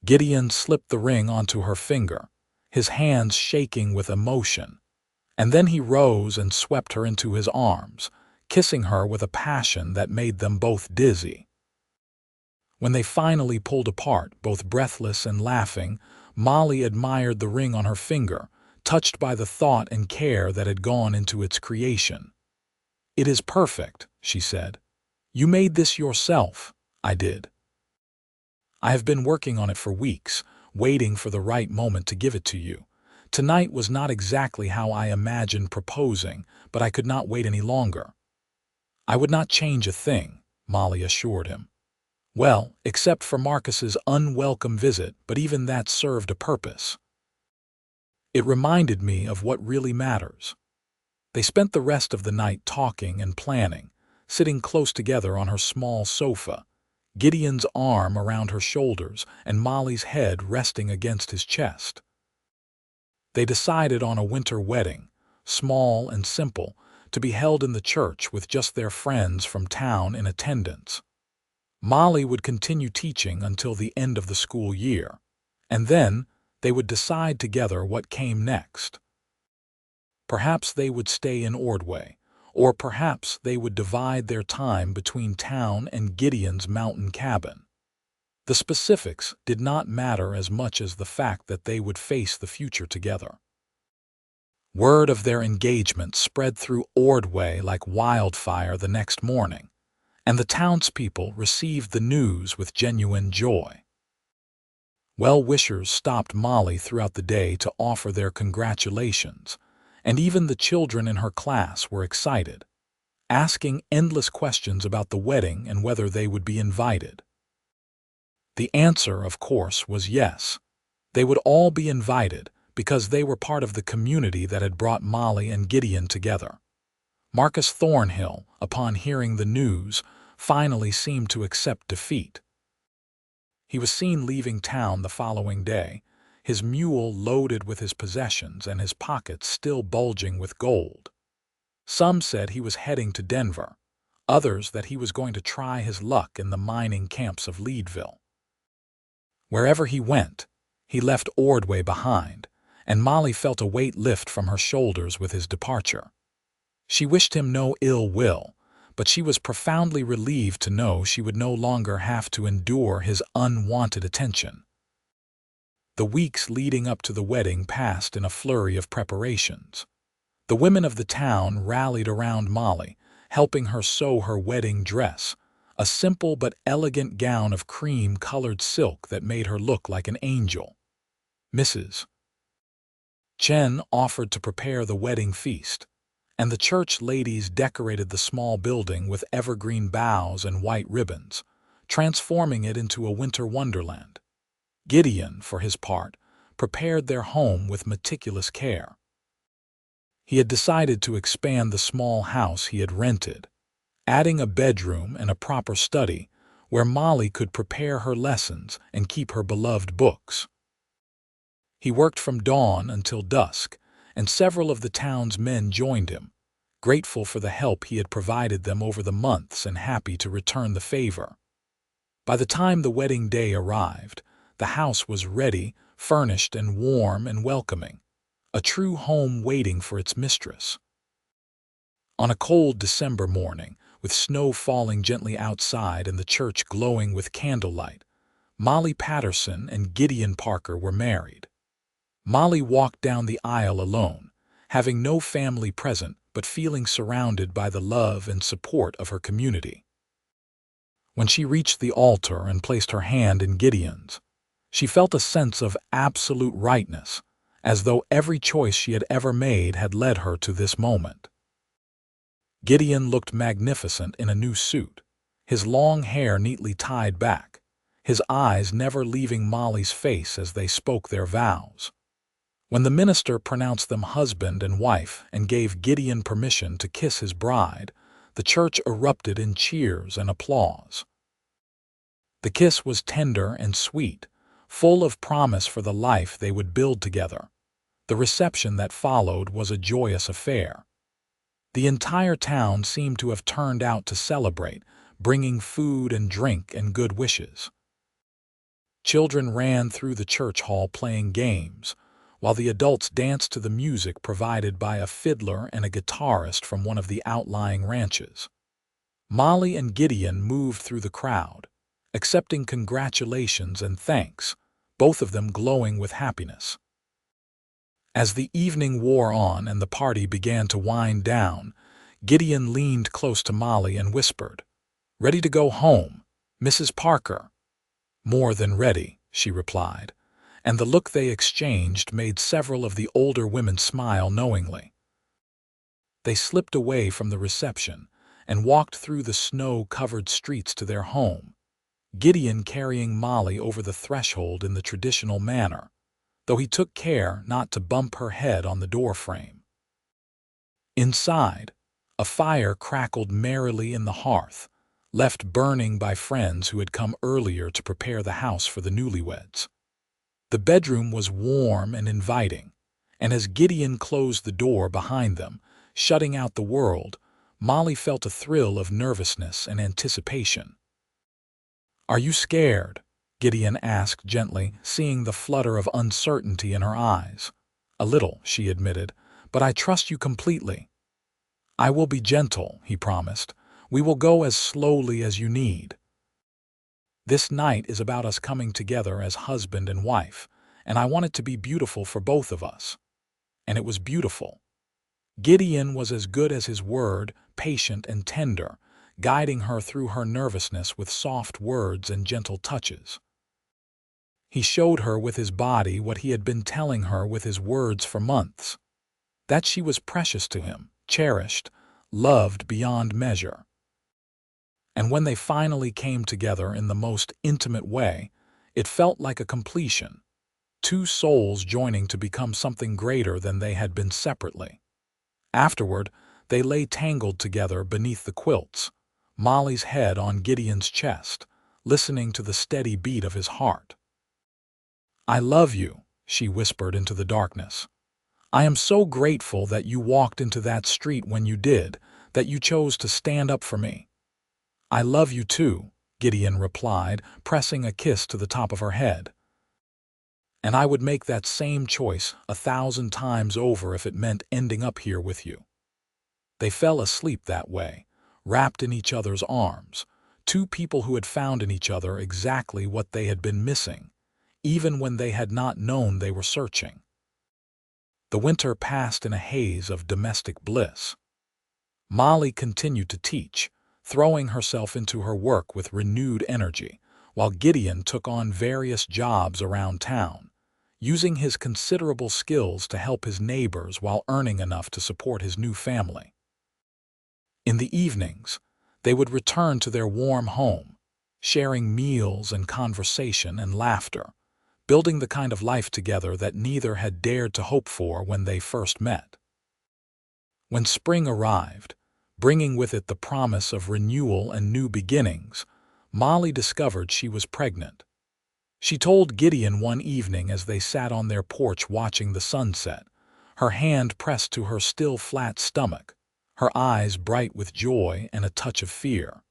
Gideon slipped the ring onto her finger, his hands shaking with emotion, and then he rose and swept her into his arms, kissing her with a passion that made them both dizzy. When they finally pulled apart, both breathless and laughing, Molly admired the ring on her finger, touched by the thought and care that had gone into its creation. "It is perfect," she said. "You made this yourself." "I did. I have been working on it for weeks, waiting for the right moment to give it to you. Tonight was not exactly how I imagined proposing, but I could not wait any longer." "I would not change a thing," Molly assured him. Well, except for Marcus's unwelcome visit, but even that served a purpose. It reminded me of what really matters. They spent the rest of the night talking and planning, sitting close together on her small sofa, Gideon's arm around her shoulders and Molly's head resting against his chest. They decided on a winter wedding, small and simple, to be held in the church with just their friends from town in attendance. Molly would continue teaching until the end of the school year, and then they would decide together what came next. Perhaps they would stay in Ordway, or perhaps they would divide their time between town and Gideon's mountain cabin. The specifics did not matter as much as the fact that they would face the future together. Word of their engagement spread through Ordway like wildfire the next morning, and the townspeople received the news with genuine joy. Well-wishers stopped Molly throughout the day to offer their congratulations, and even the children in her class were excited, asking endless questions about the wedding and whether they would be invited. The answer, of course, was yes. They would all be invited because they were part of the community that had brought Molly and Gideon together. Marcus Thornhill, upon hearing the news, finally seemed to accept defeat. He was seen leaving town the following day, his mule loaded with his possessions and his pockets still bulging with gold. Some said he was heading to Denver, others that he was going to try his luck in the mining camps of Leadville. Wherever he went, he left Ordway behind, and Molly felt a weight lift from her shoulders with his departure. She wished him no ill will, but she was profoundly relieved to know she would no longer have to endure his unwanted attention. The weeks leading up to the wedding passed in a flurry of preparations. The women of the town rallied around Molly, helping her sew her wedding dress, a simple but elegant gown of cream-colored silk that made her look like an angel. Mrs. Chen offered to prepare the wedding feast, and the church ladies decorated the small building with evergreen boughs and white ribbons, transforming it into a winter wonderland. Gideon, for his part, prepared their home with meticulous care. He had decided to expand the small house he had rented, adding a bedroom and a proper study where Molly could prepare her lessons and keep her beloved books. He worked from dawn until dusk, and several of the town's men joined him, grateful for the help he had provided them over the months and happy to return the favor. By the time the wedding day arrived, the house was ready, furnished and warm and welcoming, a true home waiting for its mistress. On a cold December morning, with snow falling gently outside and the church glowing with candlelight, Molly Patterson and Gideon Parker were married. Molly walked down the aisle alone, having no family present but feeling surrounded by the love and support of her community. When she reached the altar and placed her hand in Gideon's, she felt a sense of absolute rightness, as though every choice she had ever made had led her to this moment. Gideon looked magnificent in a new suit, his long hair neatly tied back, his eyes never leaving Molly's face as they spoke their vows. When the minister pronounced them husband and wife and gave Gideon permission to kiss his bride, the church erupted in cheers and applause. The kiss was tender and sweet, full of promise for the life they would build together. The reception that followed was a joyous affair. The entire town seemed to have turned out to celebrate, bringing food and drink and good wishes. Children ran through the church hall playing games, while the adults danced to the music provided by a fiddler and a guitarist from one of the outlying ranches. Molly and Gideon moved through the crowd, accepting congratulations and thanks, both of them glowing with happiness. As the evening wore on and the party began to wind down, Gideon leaned close to Molly and whispered, "Ready to go home, Mrs. Parker?" "More than ready," she replied, and the look they exchanged made several of the older women smile knowingly. They slipped away from the reception and walked through the snow-covered streets to their home, Gideon carrying Molly over the threshold in the traditional manner, though he took care not to bump her head on the doorframe. Inside, a fire crackled merrily in the hearth, left burning by friends who had come earlier to prepare the house for the newlyweds. The bedroom was warm and inviting, and as Gideon closed the door behind them, shutting out the world, Molly felt a thrill of nervousness and anticipation. "Are you scared?" Gideon asked gently, seeing the flutter of uncertainty in her eyes. "A little," she admitted, "but I trust you completely." "I will be gentle," he promised. "We will go as slowly as you need. This night is about us coming together as husband and wife, and I want it to be beautiful for both of us." And it was beautiful. Gideon was as good as his word, patient and tender, guiding her through her nervousness with soft words and gentle touches. He showed her with his body what he had been telling her with his words for months, that she was precious to him, cherished, loved beyond measure. And when they finally came together in the most intimate way, it felt like a completion, two souls joining to become something greater than they had been separately. Afterward, they lay tangled together beneath the quilts, Molly's head on Gideon's chest, listening to the steady beat of his heart. "I love you," she whispered into the darkness. "I am so grateful that you walked into that street when you did, that you chose to stand up for me." "I love you too," Gideon replied, pressing a kiss to the top of her head. "And I would make that same choice 1,000 times over if it meant ending up here with you." They fell asleep that way, wrapped in each other's arms, two people who had found in each other exactly what they had been missing, even when they had not known they were searching. The winter passed in a haze of domestic bliss. Molly continued to teach, throwing herself into her work with renewed energy, while Gideon took on various jobs around town, using his considerable skills to help his neighbors while earning enough to support his new family. In the evenings, they would return to their warm home, sharing meals and conversation and laughter, building the kind of life together that neither had dared to hope for when they first met. When spring arrived, bringing with it the promise of renewal and new beginnings, Molly discovered she was pregnant. She told Gideon one evening as they sat on their porch watching the sunset, her hand pressed to her still flat stomach, her eyes bright with joy and a touch of fear.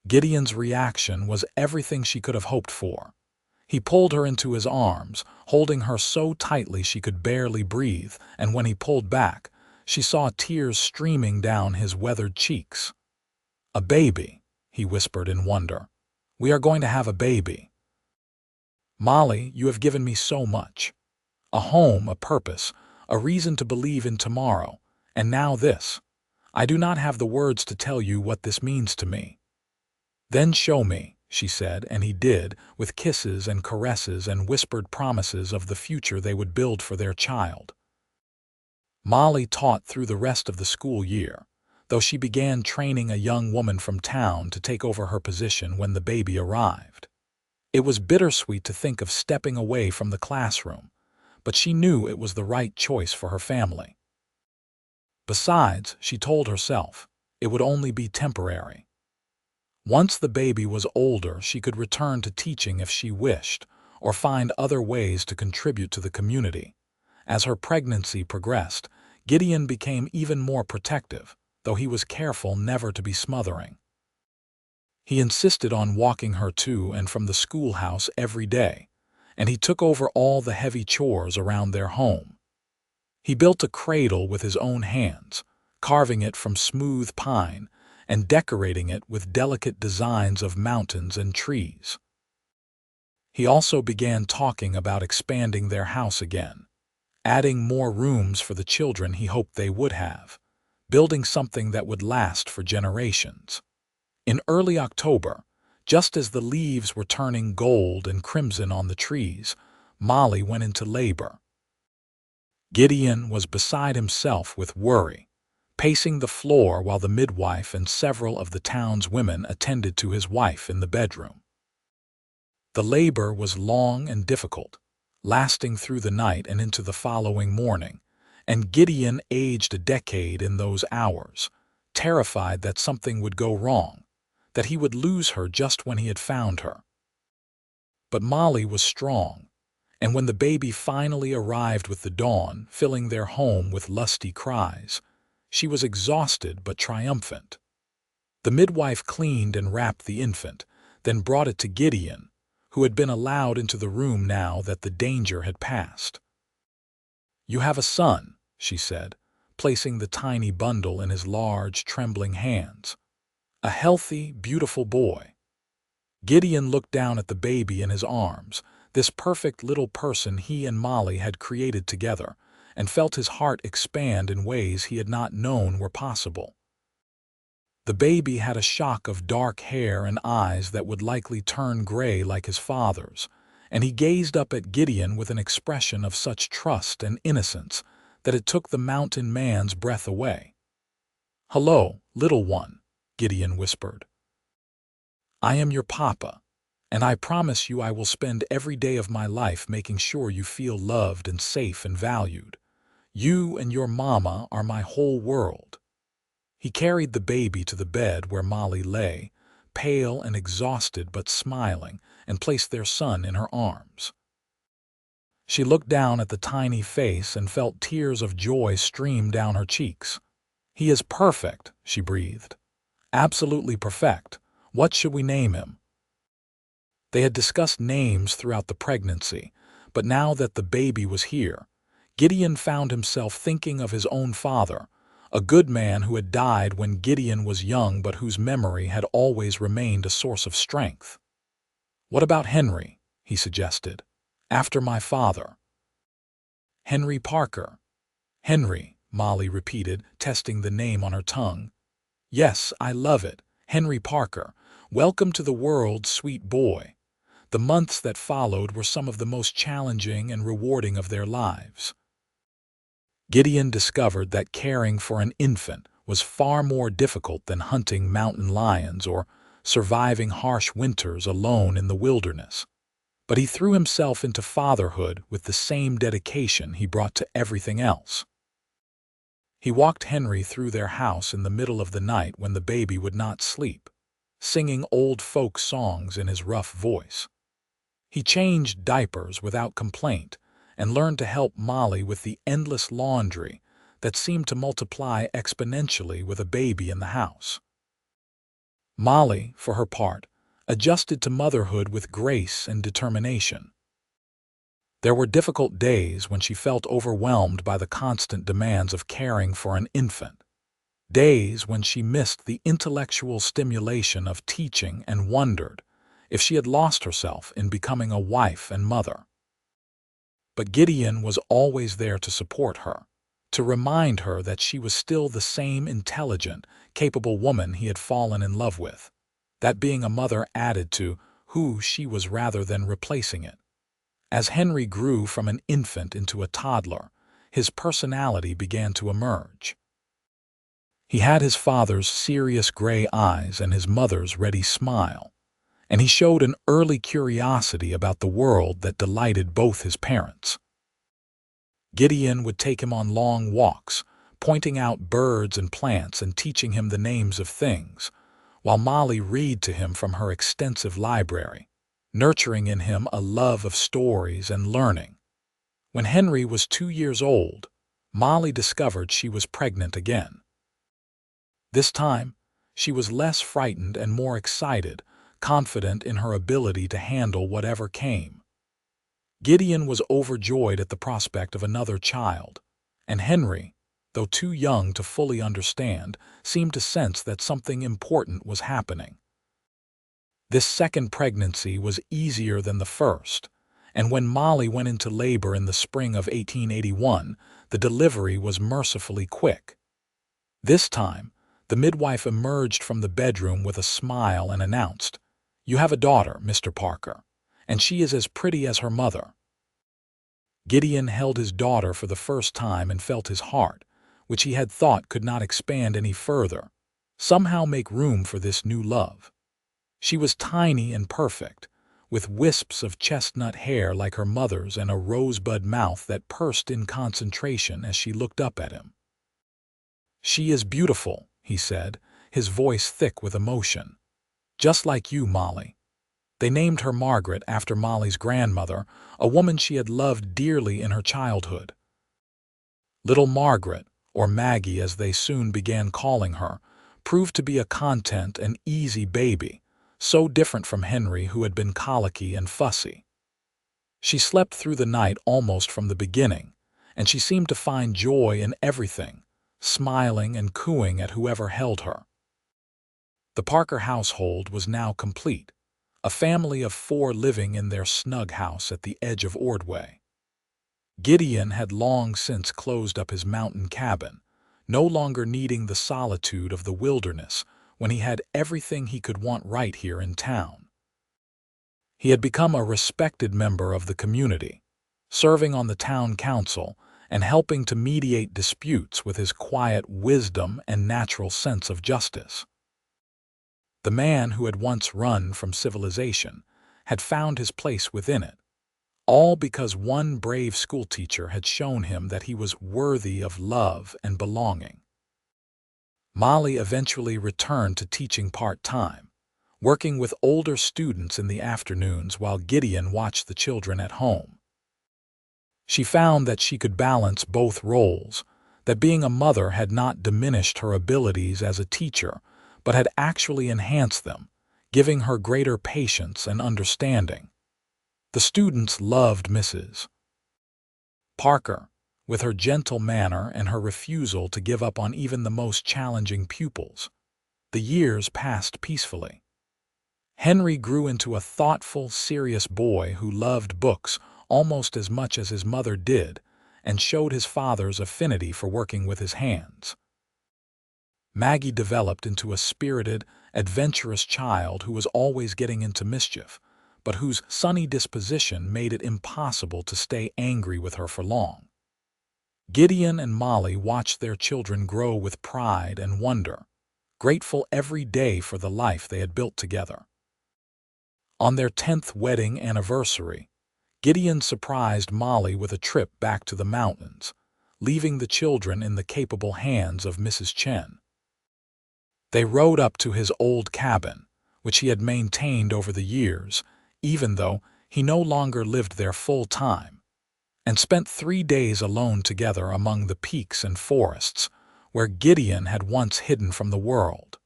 Gideon's reaction was everything she could have hoped for. He pulled her into his arms, holding her so tightly she could barely breathe, and when he pulled back, she saw tears streaming down his weathered cheeks. "A baby," he whispered in wonder. "We are going to have a baby. Molly, you have given me so much. A home, a purpose, a reason to believe in tomorrow, and now this. I do not have the words to tell you what this means to me." "Then show me," she said, and he did, with kisses and caresses and whispered promises of the future they would build for their child. Molly taught through the rest of the school year, though she began training a young woman from town to take over her position when the baby arrived. It was bittersweet to think of stepping away from the classroom, but she knew it was the right choice for her family. Besides, she told herself, it would only be temporary. Once the baby was older, she could return to teaching if she wished, or find other ways to contribute to the community. As her pregnancy progressed, Gideon became even more protective, though he was careful never to be smothering. He insisted on walking her to and from the schoolhouse every day, and he took over all the heavy chores around their home. He built a cradle with his own hands, carving it from smooth pine and decorating it with delicate designs of mountains and trees. He also began talking about expanding their house again, adding more rooms for the children he hoped they would have, building something that would last for generations. In early October, just as the leaves were turning gold and crimson on the trees, Molly went into labor. Gideon was beside himself with worry, pacing the floor while the midwife and several of the town's women attended to his wife in the bedroom. The labor was long and difficult, lasting through the night and into the following morning, and Gideon aged a decade in those hours, terrified that something would go wrong, that he would lose her just when he had found her. But Molly was strong, and when the baby finally arrived with the dawn, filling their home with lusty cries, she was exhausted but triumphant. The midwife cleaned and wrapped the infant, then brought it to Gideon, who had been allowed into the room now that the danger had passed. "You have a son," she said, placing the tiny bundle in his large, trembling hands. "A healthy, beautiful boy." Gideon looked down at the baby in his arms, this perfect little person he and Molly had created together, and felt his heart expand in ways he had not known were possible. The baby had a shock of dark hair and eyes that would likely turn gray like his father's, and he gazed up at Gideon with an expression of such trust and innocence that it took the mountain man's breath away. "Hello, little one," Gideon whispered. "I am your papa, and I promise you I will spend every day of my life making sure you feel loved and safe and valued. You and your mama are my whole world." He carried the baby to the bed where Molly lay, pale and exhausted but smiling, and placed their son in her arms. She looked down at the tiny face and felt tears of joy stream down her cheeks. "He is perfect," she breathed. "Absolutely perfect. What should we name him?" They had discussed names throughout the pregnancy, but now that the baby was here, Gideon found himself thinking of his own father, a good man who had died when Gideon was young but whose memory had always remained a source of strength. "What about Henry?" he suggested. "After my father." "Henry Parker." "Henry," Molly repeated, testing the name on her tongue. "Yes, I love it. Henry Parker. Welcome to the world, sweet boy." The months that followed were some of the most challenging and rewarding of their lives. Gideon discovered that caring for an infant was far more difficult than hunting mountain lions or surviving harsh winters alone in the wilderness. But he threw himself into fatherhood with the same dedication he brought to everything else. He walked Henry through their house in the middle of the night when the baby would not sleep, singing old folk songs in his rough voice. He changed diapers without complaint and learned to help Molly with the endless laundry that seemed to multiply exponentially with a baby in the house. Molly, for her part, adjusted to motherhood with grace and determination. There were difficult days when she felt overwhelmed by the constant demands of caring for an infant, days when she missed the intellectual stimulation of teaching and wondered if she had lost herself in becoming a wife and mother. But Gideon was always there to support her, to remind her that she was still the same intelligent, capable woman he had fallen in love with, that being a mother added to who she was rather than replacing it. As Henry grew from an infant into a toddler, his personality began to emerge. He had his father's serious gray eyes and his mother's ready smile, and he showed an early curiosity about the world that delighted both his parents. Gideon would take him on long walks, pointing out birds and plants and teaching him the names of things, while Molly read to him from her extensive library, nurturing in him a love of stories and learning. When Henry was 2 years old, Molly discovered she was pregnant again. This time, she was less frightened and more excited, confident in her ability to handle whatever came. Gideon was overjoyed at the prospect of another child, and Henry, though too young to fully understand, seemed to sense that something important was happening. This second pregnancy was easier than the first, and when Molly went into labor in the spring of 1881, the delivery was mercifully quick. This time, the midwife emerged from the bedroom with a smile and announced, "You have a daughter, Mr. Parker, and she is as pretty as her mother." Gideon held his daughter for the first time and felt his heart, which he had thought could not expand any further, somehow make room for this new love. She was tiny and perfect, with wisps of chestnut hair like her mother's and a rosebud mouth that pursed in concentration as she looked up at him. "She is beautiful," he said, his voice thick with emotion. "Just like you, Molly." They named her Margaret after Molly's grandmother, a woman she had loved dearly in her childhood. Little Margaret, or Maggie as they soon began calling her, proved to be a content and easy baby, so different from Henry, who had been colicky and fussy. She slept through the night almost from the beginning, and she seemed to find joy in everything, smiling and cooing at whoever held her. The Parker household was now complete, a family of 4 living in their snug house at the edge of Ordway. Gideon had long since closed up his mountain cabin, no longer needing the solitude of the wilderness when he had everything he could want right here in town. He had become a respected member of the community, serving on the town council and helping to mediate disputes with his quiet wisdom and natural sense of justice. The man who had once run from civilization had found his place within it, all because one brave schoolteacher had shown him that he was worthy of love and belonging. Molly eventually returned to teaching part-time, working with older students in the afternoons while Gideon watched the children at home. She found that she could balance both roles, that being a mother had not diminished her abilities as a teacher, but had actually enhanced them, giving her greater patience and understanding. The students loved Mrs. Parker, with her gentle manner and her refusal to give up on even the most challenging pupils. The years passed peacefully. Henry grew into a thoughtful, serious boy who loved books almost as much as his mother did and showed his father's affinity for working with his hands. Maggie developed into a spirited, adventurous child who was always getting into mischief, but whose sunny disposition made it impossible to stay angry with her for long. Gideon and Molly watched their children grow with pride and wonder, grateful every day for the life they had built together. On their 10th wedding anniversary, Gideon surprised Molly with a trip back to the mountains, leaving the children in the capable hands of Mrs. Chen. They rode up to his old cabin, which he had maintained over the years, even though he no longer lived there full-time, and spent 3 days alone together among the peaks and forests where Gideon had once hidden from the world.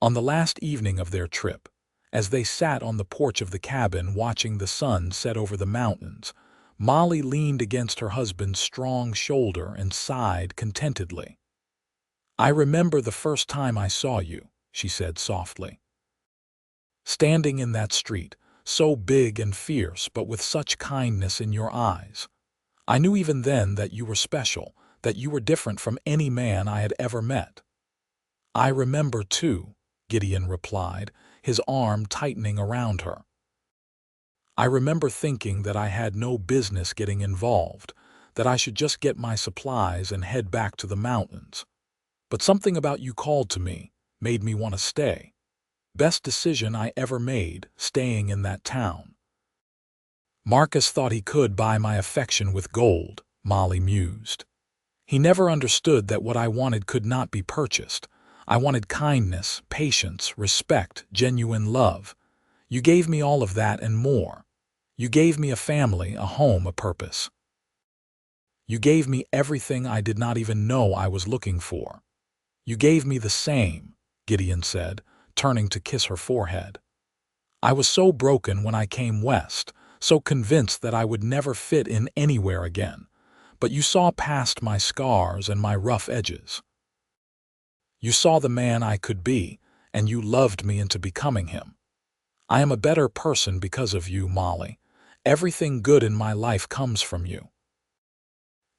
On the last evening of their trip, as they sat on the porch of the cabin watching the sun set over the mountains, Molly leaned against her husband's strong shoulder and sighed contentedly. "I remember the first time I saw you," she said softly. "Standing in that street, so big and fierce, but with such kindness in your eyes. I knew even then that you were special, that you were different from any man I had ever met." "I remember too," Gideon replied, his arm tightening around her. "I remember thinking that I had no business getting involved, that I should just get my supplies and head back to the mountains. But something about you called to me, made me want to stay. Best decision I ever made, staying in that town." "Marcus thought he could buy my affection with gold," Molly mused. "He never understood that what I wanted could not be purchased. I wanted kindness, patience, respect, genuine love. You gave me all of that and more. You gave me a family, a home, a purpose. You gave me everything I did not even know I was looking for. You gave me the same," Gideon said, turning to kiss her forehead. "I was so broken when I came west, so convinced that I would never fit in anywhere again, but you saw past my scars and my rough edges. You saw the man I could be, and you loved me into becoming him. I am a better person because of you, Molly. Everything good in my life comes from you."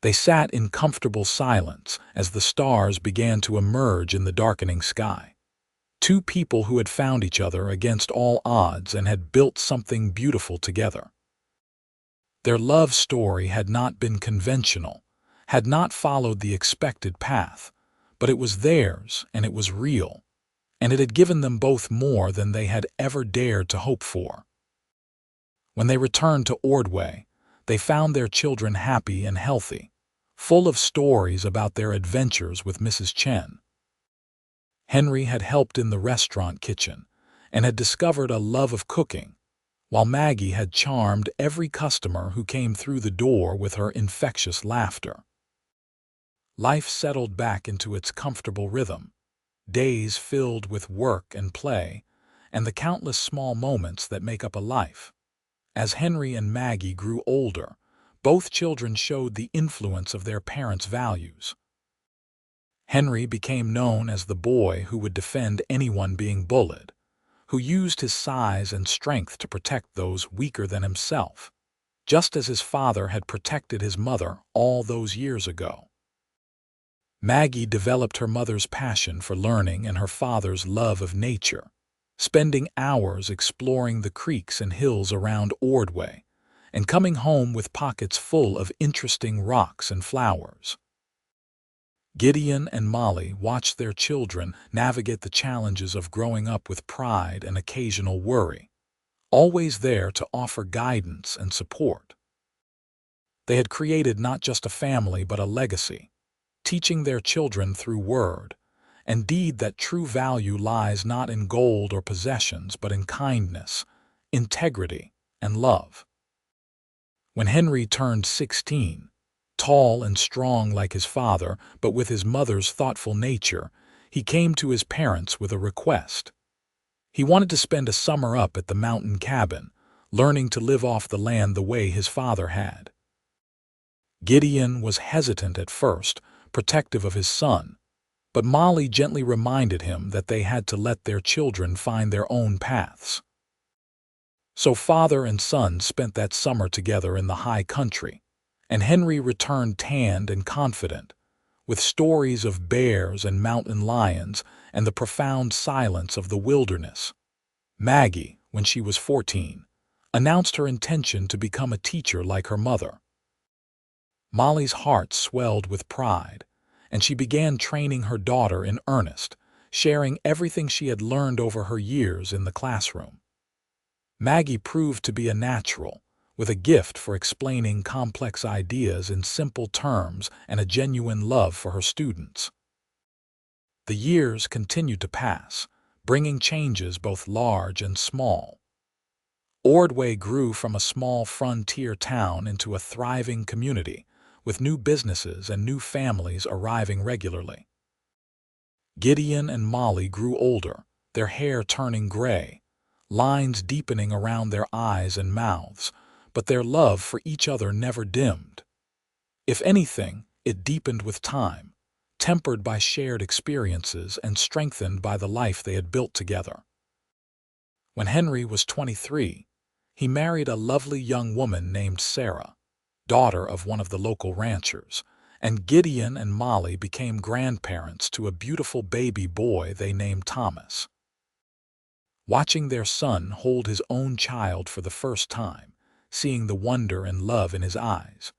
They sat in comfortable silence as the stars began to emerge in the darkening sky. 2 people who had found each other against all odds and had built something beautiful together. Their love story had not been conventional, had not followed the expected path, but it was theirs and it was real, and it had given them both more than they had ever dared to hope for. When they returned to Ordway, they found their children happy and healthy, full of stories about their adventures with Mrs. Chen. Henry had helped in the restaurant kitchen and had discovered a love of cooking, while Maggie had charmed every customer who came through the door with her infectious laughter. Life settled back into its comfortable rhythm, days filled with work and play, and the countless small moments that make up a life. As Henry and Maggie grew older, both children showed the influence of their parents' values. Henry became known as the boy who would defend anyone being bullied, who used his size and strength to protect those weaker than himself, just as his father had protected his mother all those years ago. Maggie developed her mother's passion for learning and her father's love of nature, spending hours exploring the creeks and hills around Ordway, and coming home with pockets full of interesting rocks and flowers. Gideon and Molly watched their children navigate the challenges of growing up with pride and occasional worry, always there to offer guidance and support. They had created not just a family but a legacy, teaching their children through word and deed that true value lies not in gold or possessions but in kindness, integrity, and love. When Henry turned 16, tall and strong like his father, but with his mother's thoughtful nature, he came to his parents with a request. He wanted to spend a summer up at the mountain cabin, learning to live off the land the way his father had. Gideon was hesitant at first, protective of his son, but Molly gently reminded him that they had to let their children find their own paths. So father and son spent that summer together in the high country, and Henry returned tanned and confident, with stories of bears and mountain lions and the profound silence of the wilderness. Maggie, when she was 14, announced her intention to become a teacher like her mother. Molly's heart swelled with pride, and she began training her daughter in earnest, sharing everything she had learned over her years in the classroom. Maggie proved to be a natural, with a gift for explaining complex ideas in simple terms and a genuine love for her students. The years continued to pass, bringing changes both large and small. Ordway grew from a small frontier town into a thriving community, with new businesses and new families arriving regularly. Gideon and Molly grew older, their hair turning gray, lines deepening around their eyes and mouths, but their love for each other never dimmed. If anything, it deepened with time, tempered by shared experiences and strengthened by the life they had built together. When Henry was 23, he married a lovely young woman named Sarah, daughter of one of the local ranchers, and Gideon and Molly became grandparents to a beautiful baby boy they named Thomas. Watching their son hold his own child for the first time, seeing the wonder and love in his eyes,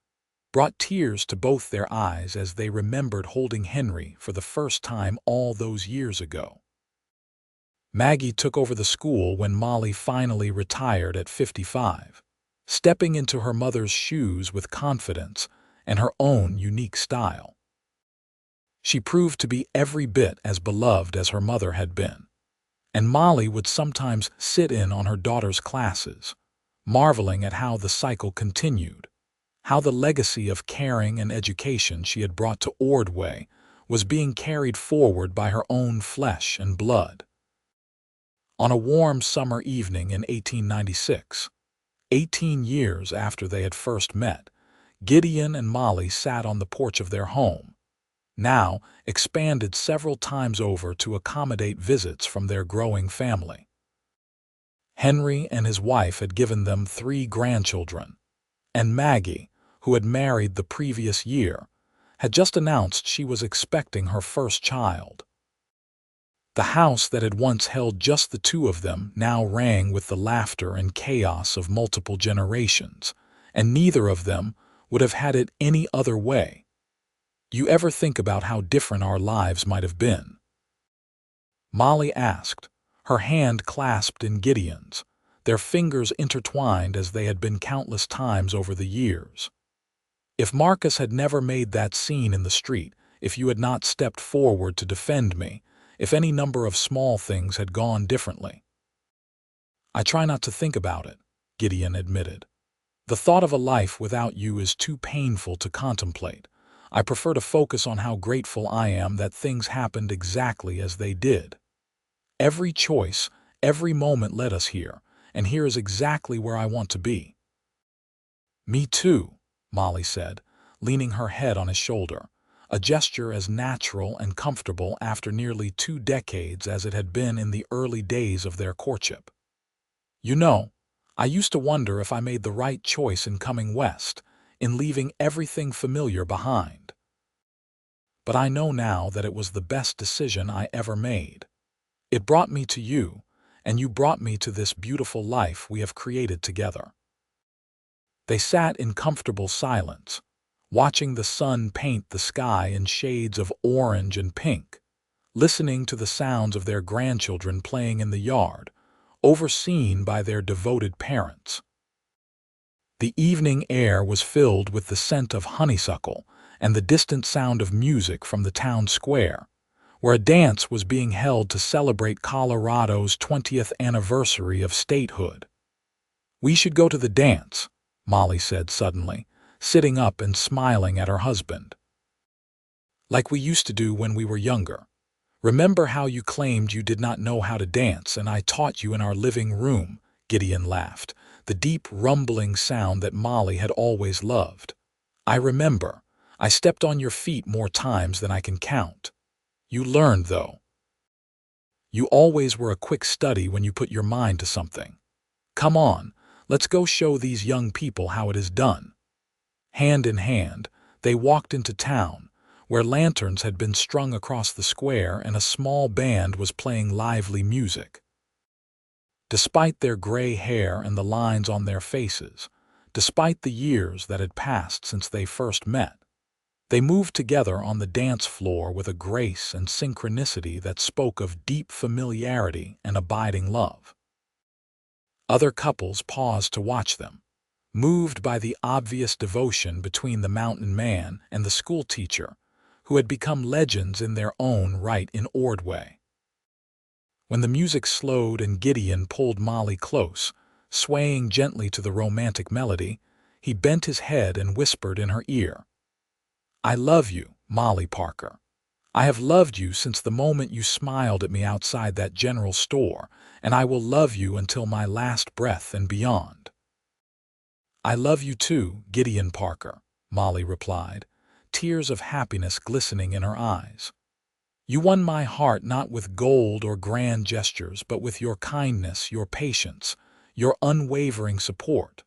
brought tears to both their eyes as they remembered holding Henry for the first time all those years ago. Maggie took over the school when Molly finally retired at 55, stepping into her mother's shoes with confidence and her own unique style. She proved to be every bit as beloved as her mother had been, and Molly would sometimes sit in on her daughter's classes, marveling at how the cycle continued, how the legacy of caring and education she had brought to Ordway was being carried forward by her own flesh and blood. On a warm summer evening in 1896, 18 years after they had first met, Gideon and Molly sat on the porch of their home, now expanded several times over to accommodate visits from their growing family. Henry and his wife had given them 3 grandchildren, and Maggie, who had married the previous year, had just announced she was expecting her first child. The house that had once held just the 2 of them now rang with the laughter and chaos of multiple generations, and neither of them would have had it any other way. You ever think about how different our lives might have been?" Molly asked, her hand clasped in Gideon's, their fingers intertwined as they had been countless times over the years. "If Marcus had never made that scene in the street, if you had not stepped forward to defend me, if any number of small things had gone differently." "I try not to think about it," Gideon admitted. "The thought of a life without you is too painful to contemplate. I prefer to focus on how grateful I am that things happened exactly as they did. Every choice, every moment led us here, and here is exactly where I want to be." "Me too," Molly said, leaning her head on his shoulder, a gesture as natural and comfortable after nearly 2 decades as it had been in the early days of their courtship. "You know, I used to wonder if I made the right choice in coming west, in leaving everything familiar behind. But I know now that it was the best decision I ever made. It brought me to you, and you brought me to this beautiful life we have created together." They sat in comfortable silence, watching the sun paint the sky in shades of orange and pink, listening to the sounds of their grandchildren playing in the yard, overseen by their devoted parents. The evening air was filled with the scent of honeysuckle and the distant sound of music from the town square, where a dance was being held to celebrate Colorado's 20th anniversary of statehood. "We should go to the dance," Molly said suddenly, sitting up and smiling at her husband. "Like we used to do when we were younger. Remember how you claimed you did not know how to dance and I taught you in our living room?" Gideon laughed, the deep rumbling sound that Molly had always loved. "I remember. I stepped on your feet more times than I can count. You learned, though. You always were a quick study when you put your mind to something. Come on, let's go show these young people how it is done." Hand in hand, they walked into town, where lanterns had been strung across the square and a small band was playing lively music. Despite their gray hair and the lines on their faces, despite the years that had passed since they first met, they moved together on the dance floor with a grace and synchronicity that spoke of deep familiarity and abiding love. Other couples paused to watch them, moved by the obvious devotion between the mountain man and the schoolteacher, who had become legends in their own right in Ordway. When the music slowed and Gideon pulled Molly close, swaying gently to the romantic melody, he bent his head and whispered in her ear, "I love you, Molly Parker. I have loved you since the moment you smiled at me outside that general store, and I will love you until my last breath and beyond." "I love you too, Gideon Parker," Molly replied, tears of happiness glistening in her eyes. "You won my heart not with gold or grand gestures, but with your kindness, your patience, your unwavering support.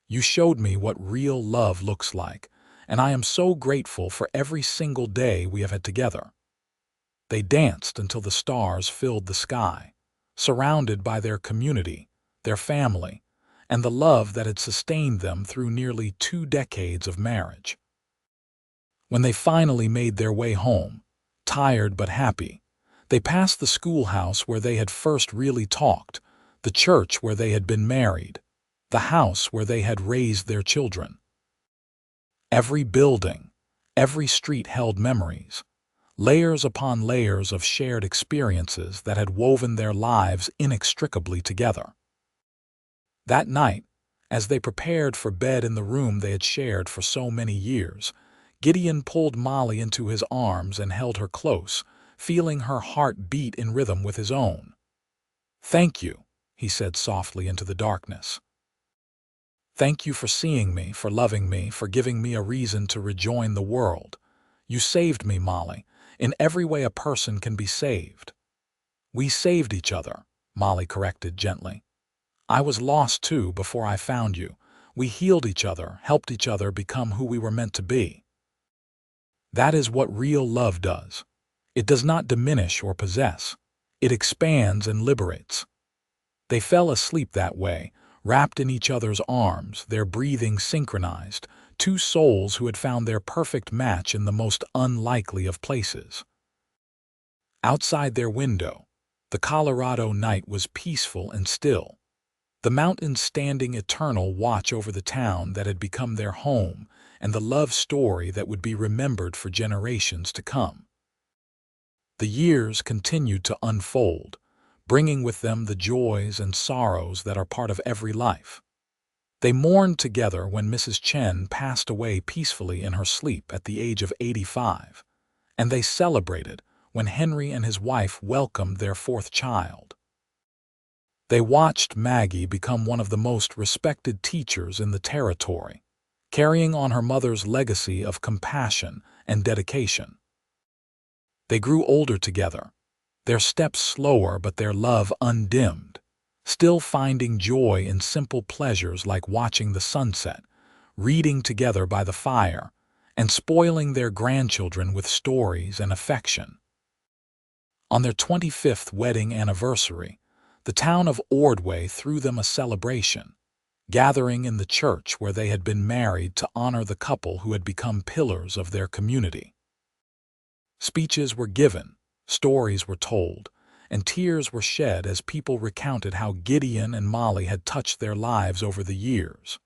You showed me what real love looks like, and I am so grateful for every single day we have had together." They danced until the stars filled the sky, surrounded by their community, their family, and the love that had sustained them through nearly 2 decades of marriage. When they finally made their way home, tired but happy, they passed the schoolhouse where they had first really talked, the church where they had been married, the house where they had raised their children. Every building, every street held memories, layers upon layers of shared experiences that had woven their lives inextricably together. That night, as they prepared for bed in the room they had shared for so many years, Gideon pulled Molly into his arms and held her close, feeling her heart beat in rhythm with his own. "Thank you," he said softly into the darkness. "Thank you for seeing me, for loving me, for giving me a reason to rejoin the world. You saved me, Molly, in every way a person can be saved." "We saved each other," Molly corrected gently. "I was lost too before I found you. We healed each other, helped each other become who we were meant to be. That is what real love does. It does not diminish or possess. It expands and liberates." They fell asleep that way, wrapped in each other's arms, their breathing synchronized, two souls who had found their perfect match in the most unlikely of places. Outside their window, the Colorado night was peaceful and still, the mountains standing eternal watch over the town that had become their home and the love story that would be remembered for generations to come. The years continued to unfold, bringing with them the joys and sorrows that are part of every life. They mourned together when Mrs. Chen passed away peacefully in her sleep at the age of 85, and they celebrated when Henry and his wife welcomed their fourth child. They watched Maggie become one of the most respected teachers in the territory, carrying on her mother's legacy of compassion and dedication. They grew older together, their steps slower but their love undimmed, still finding joy in simple pleasures like watching the sunset, reading together by the fire, and spoiling their grandchildren with stories and affection. On their 25th wedding anniversary, the town of Ordway threw them a celebration, gathering in the church where they had been married to honor the couple who had become pillars of their community. Speeches were given, stories were told, and tears were shed as people recounted how Gideon and Molly had touched their lives over the years.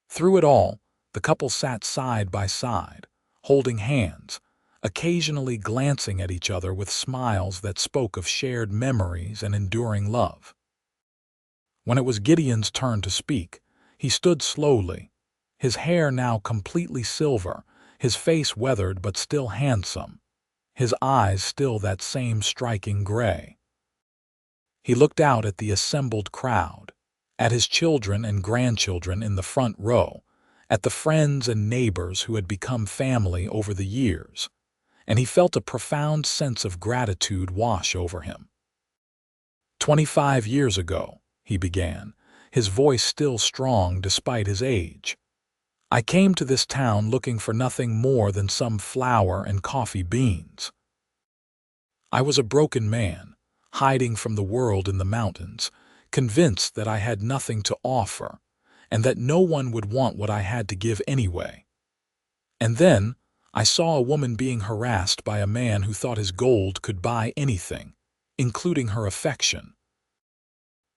Through it all, the couple sat side by side, holding hands, occasionally glancing at each other with smiles that spoke of shared memories and enduring love. When it was Gideon's turn to speak, he stood slowly, his hair now completely silver, his face weathered but still handsome, his eyes still that same striking gray. He looked out at the assembled crowd, at his children and grandchildren in the front row, at the friends and neighbors who had become family over the years, and he felt a profound sense of gratitude wash over him. 25 years ago, he began, his voice still strong despite his age, I came to this town looking for nothing more than some flour and coffee beans. I was a broken man, hiding from the world in the mountains, convinced that I had nothing to offer, and that no one would want what I had to give anyway. And then, I saw a woman being harassed by a man who thought his gold could buy anything, including her affection.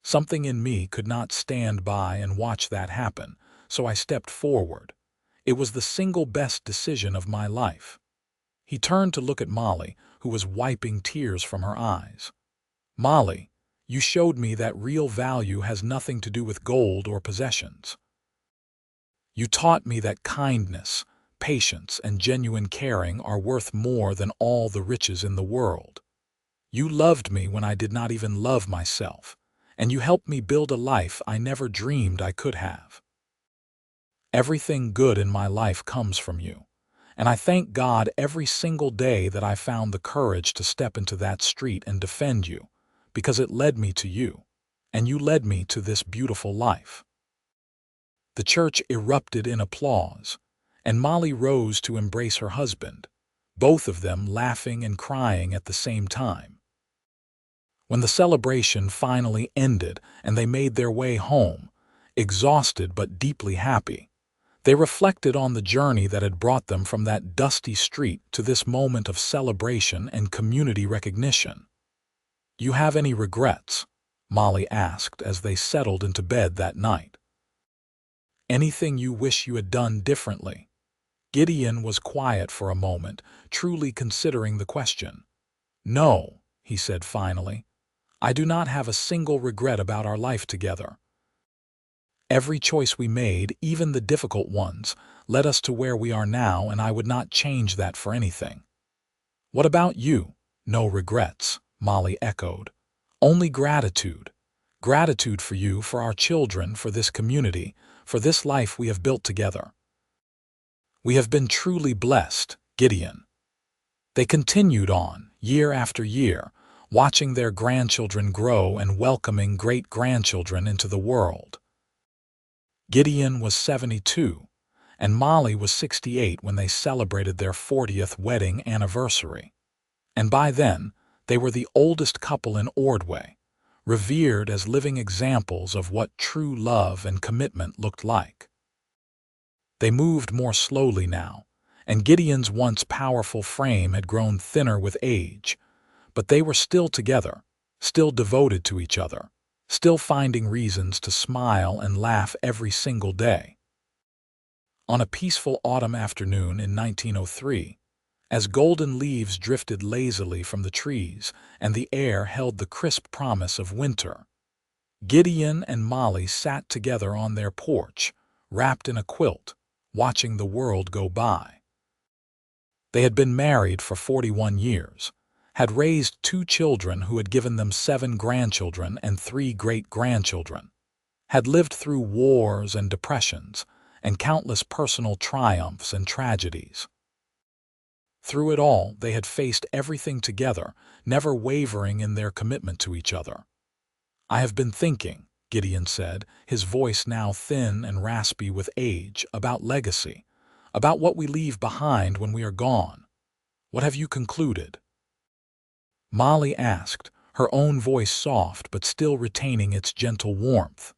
Something in me could not stand by and watch that happen, so I stepped forward. It was the single best decision of my life. He turned to look at Molly, who was wiping tears from her eyes. Molly, you showed me that real value has nothing to do with gold or possessions. You taught me that kindness, patience, and genuine caring are worth more than all the riches in the world. You loved me when I did not even love myself, and you helped me build a life I never dreamed I could have. Everything good in my life comes from you, and I thank God every single day that I found the courage to step into that street and defend you, because it led me to you, and you led me to this beautiful life. The church erupted in applause, and Molly rose to embrace her husband, both of them laughing and crying at the same time. When the celebration finally ended and they made their way home, exhausted but deeply happy, they reflected on the journey that had brought them from that dusty street to this moment of celebration and community recognition. "You have any regrets?" Molly asked as they settled into bed that night. "Anything you wish you had done differently?" Gideon was quiet for a moment, truly considering the question. "No," he said finally. "I do not have a single regret about our life together. Every choice we made, even the difficult ones, led us to where we are now, and I would not change that for anything." "What about you?" "No regrets," Molly echoed. "Only gratitude. Gratitude for you, for our children, for this community, for this life we have built together. We have been truly blessed, Gideon." They continued on, year after year, watching their grandchildren grow and welcoming great-grandchildren into the world. Gideon was 72, and Molly was 68 when they celebrated their 40th wedding anniversary. And by then, they were the oldest couple in Ordway, revered as living examples of what true love and commitment looked like. They moved more slowly now, and Gideon's once powerful frame had grown thinner with age, but they were still together, still devoted to each other, still finding reasons to smile and laugh every single day. On a peaceful autumn afternoon in 1903, as golden leaves drifted lazily from the trees and the air held the crisp promise of winter, Gideon and Molly sat together on their porch, wrapped in a quilt, watching the world go by. They had been married for 41 years, had raised 2 children who had given them 7 grandchildren and 3 great-grandchildren, had lived through wars and depressions, and countless personal triumphs and tragedies. Through it all, they had faced everything together, never wavering in their commitment to each other. "I have been thinking," Gideon said, his voice now thin and raspy with age, "about legacy, about what we leave behind when we are gone. What have you concluded?" Molly asked, her own voice soft but still retaining its gentle warmth.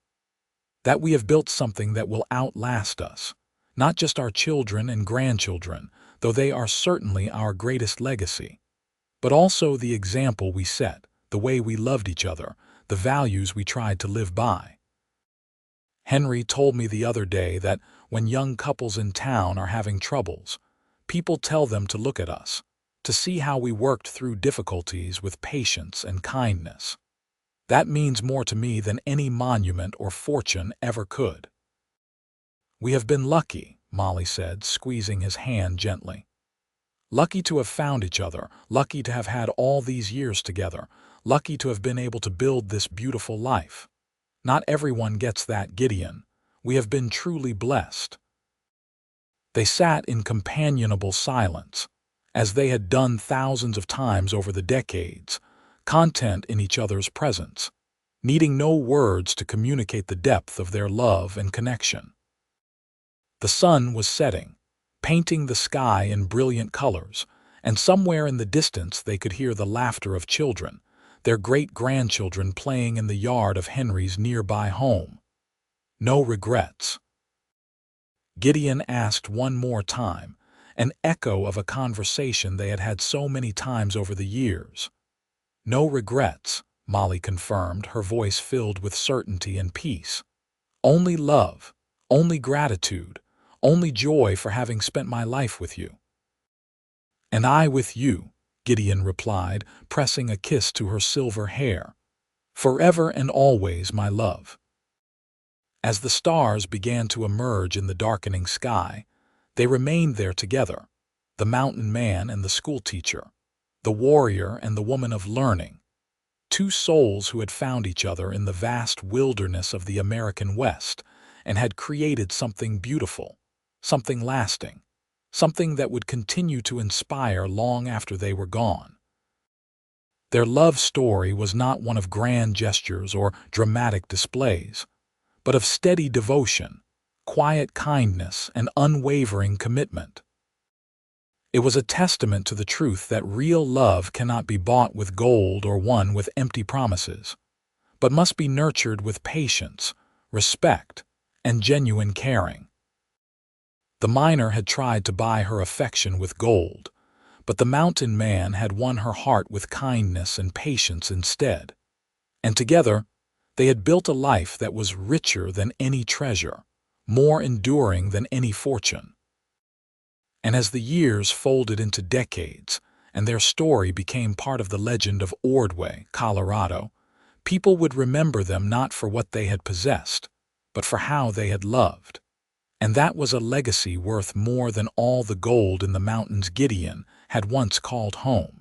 "That we have built something that will outlast us, not just our children and grandchildren, though they are certainly our greatest legacy, but also the example we set, the way we loved each other, the values we tried to live by. Henry told me the other day that when young couples in town are having troubles, people tell them to look at us, to see how we worked through difficulties with patience and kindness. That means more to me than any monument or fortune ever could." "We have been lucky," Molly said, squeezing his hand gently. "Lucky to have found each other, lucky to have had all these years together, lucky to have been able to build this beautiful life. Not everyone gets that, Gideon. We have been truly blessed." They sat in companionable silence, as they had done thousands of times over the decades, content in each other's presence, needing no words to communicate the depth of their love and connection. The sun was setting, painting the sky in brilliant colors, and somewhere in the distance they could hear the laughter of children, their great-grandchildren playing in the yard of Henry's nearby home. "No regrets?" Gideon asked one more time, an echo of a conversation they had had so many times over the years. "No regrets," Molly confirmed, her voice filled with certainty and peace. "Only love, only gratitude, only joy for having spent my life with you." "And I with you," Gideon replied, pressing a kiss to her silver hair. "Forever and always, my love." As the stars began to emerge in the darkening sky, they remained there together, the mountain man and the schoolteacher, the warrior and the woman of learning, 2 souls who had found each other in the vast wilderness of the American West and had created something beautiful, something lasting, something that would continue to inspire long after they were gone. Their love story was not one of grand gestures or dramatic displays, but of steady devotion, quiet kindness, and unwavering commitment. It was a testament to the truth that real love cannot be bought with gold or won with empty promises, but must be nurtured with patience, respect, and genuine caring. The miner had tried to buy her affection with gold, but the mountain man had won her heart with kindness and patience instead. And together, they had built a life that was richer than any treasure, more enduring than any fortune. And as the years folded into decades, and their story became part of the legend of Ordway, Colorado, people would remember them not for what they had possessed, but for how they had loved. And that was a legacy worth more than all the gold in the mountains Gideon had once called home.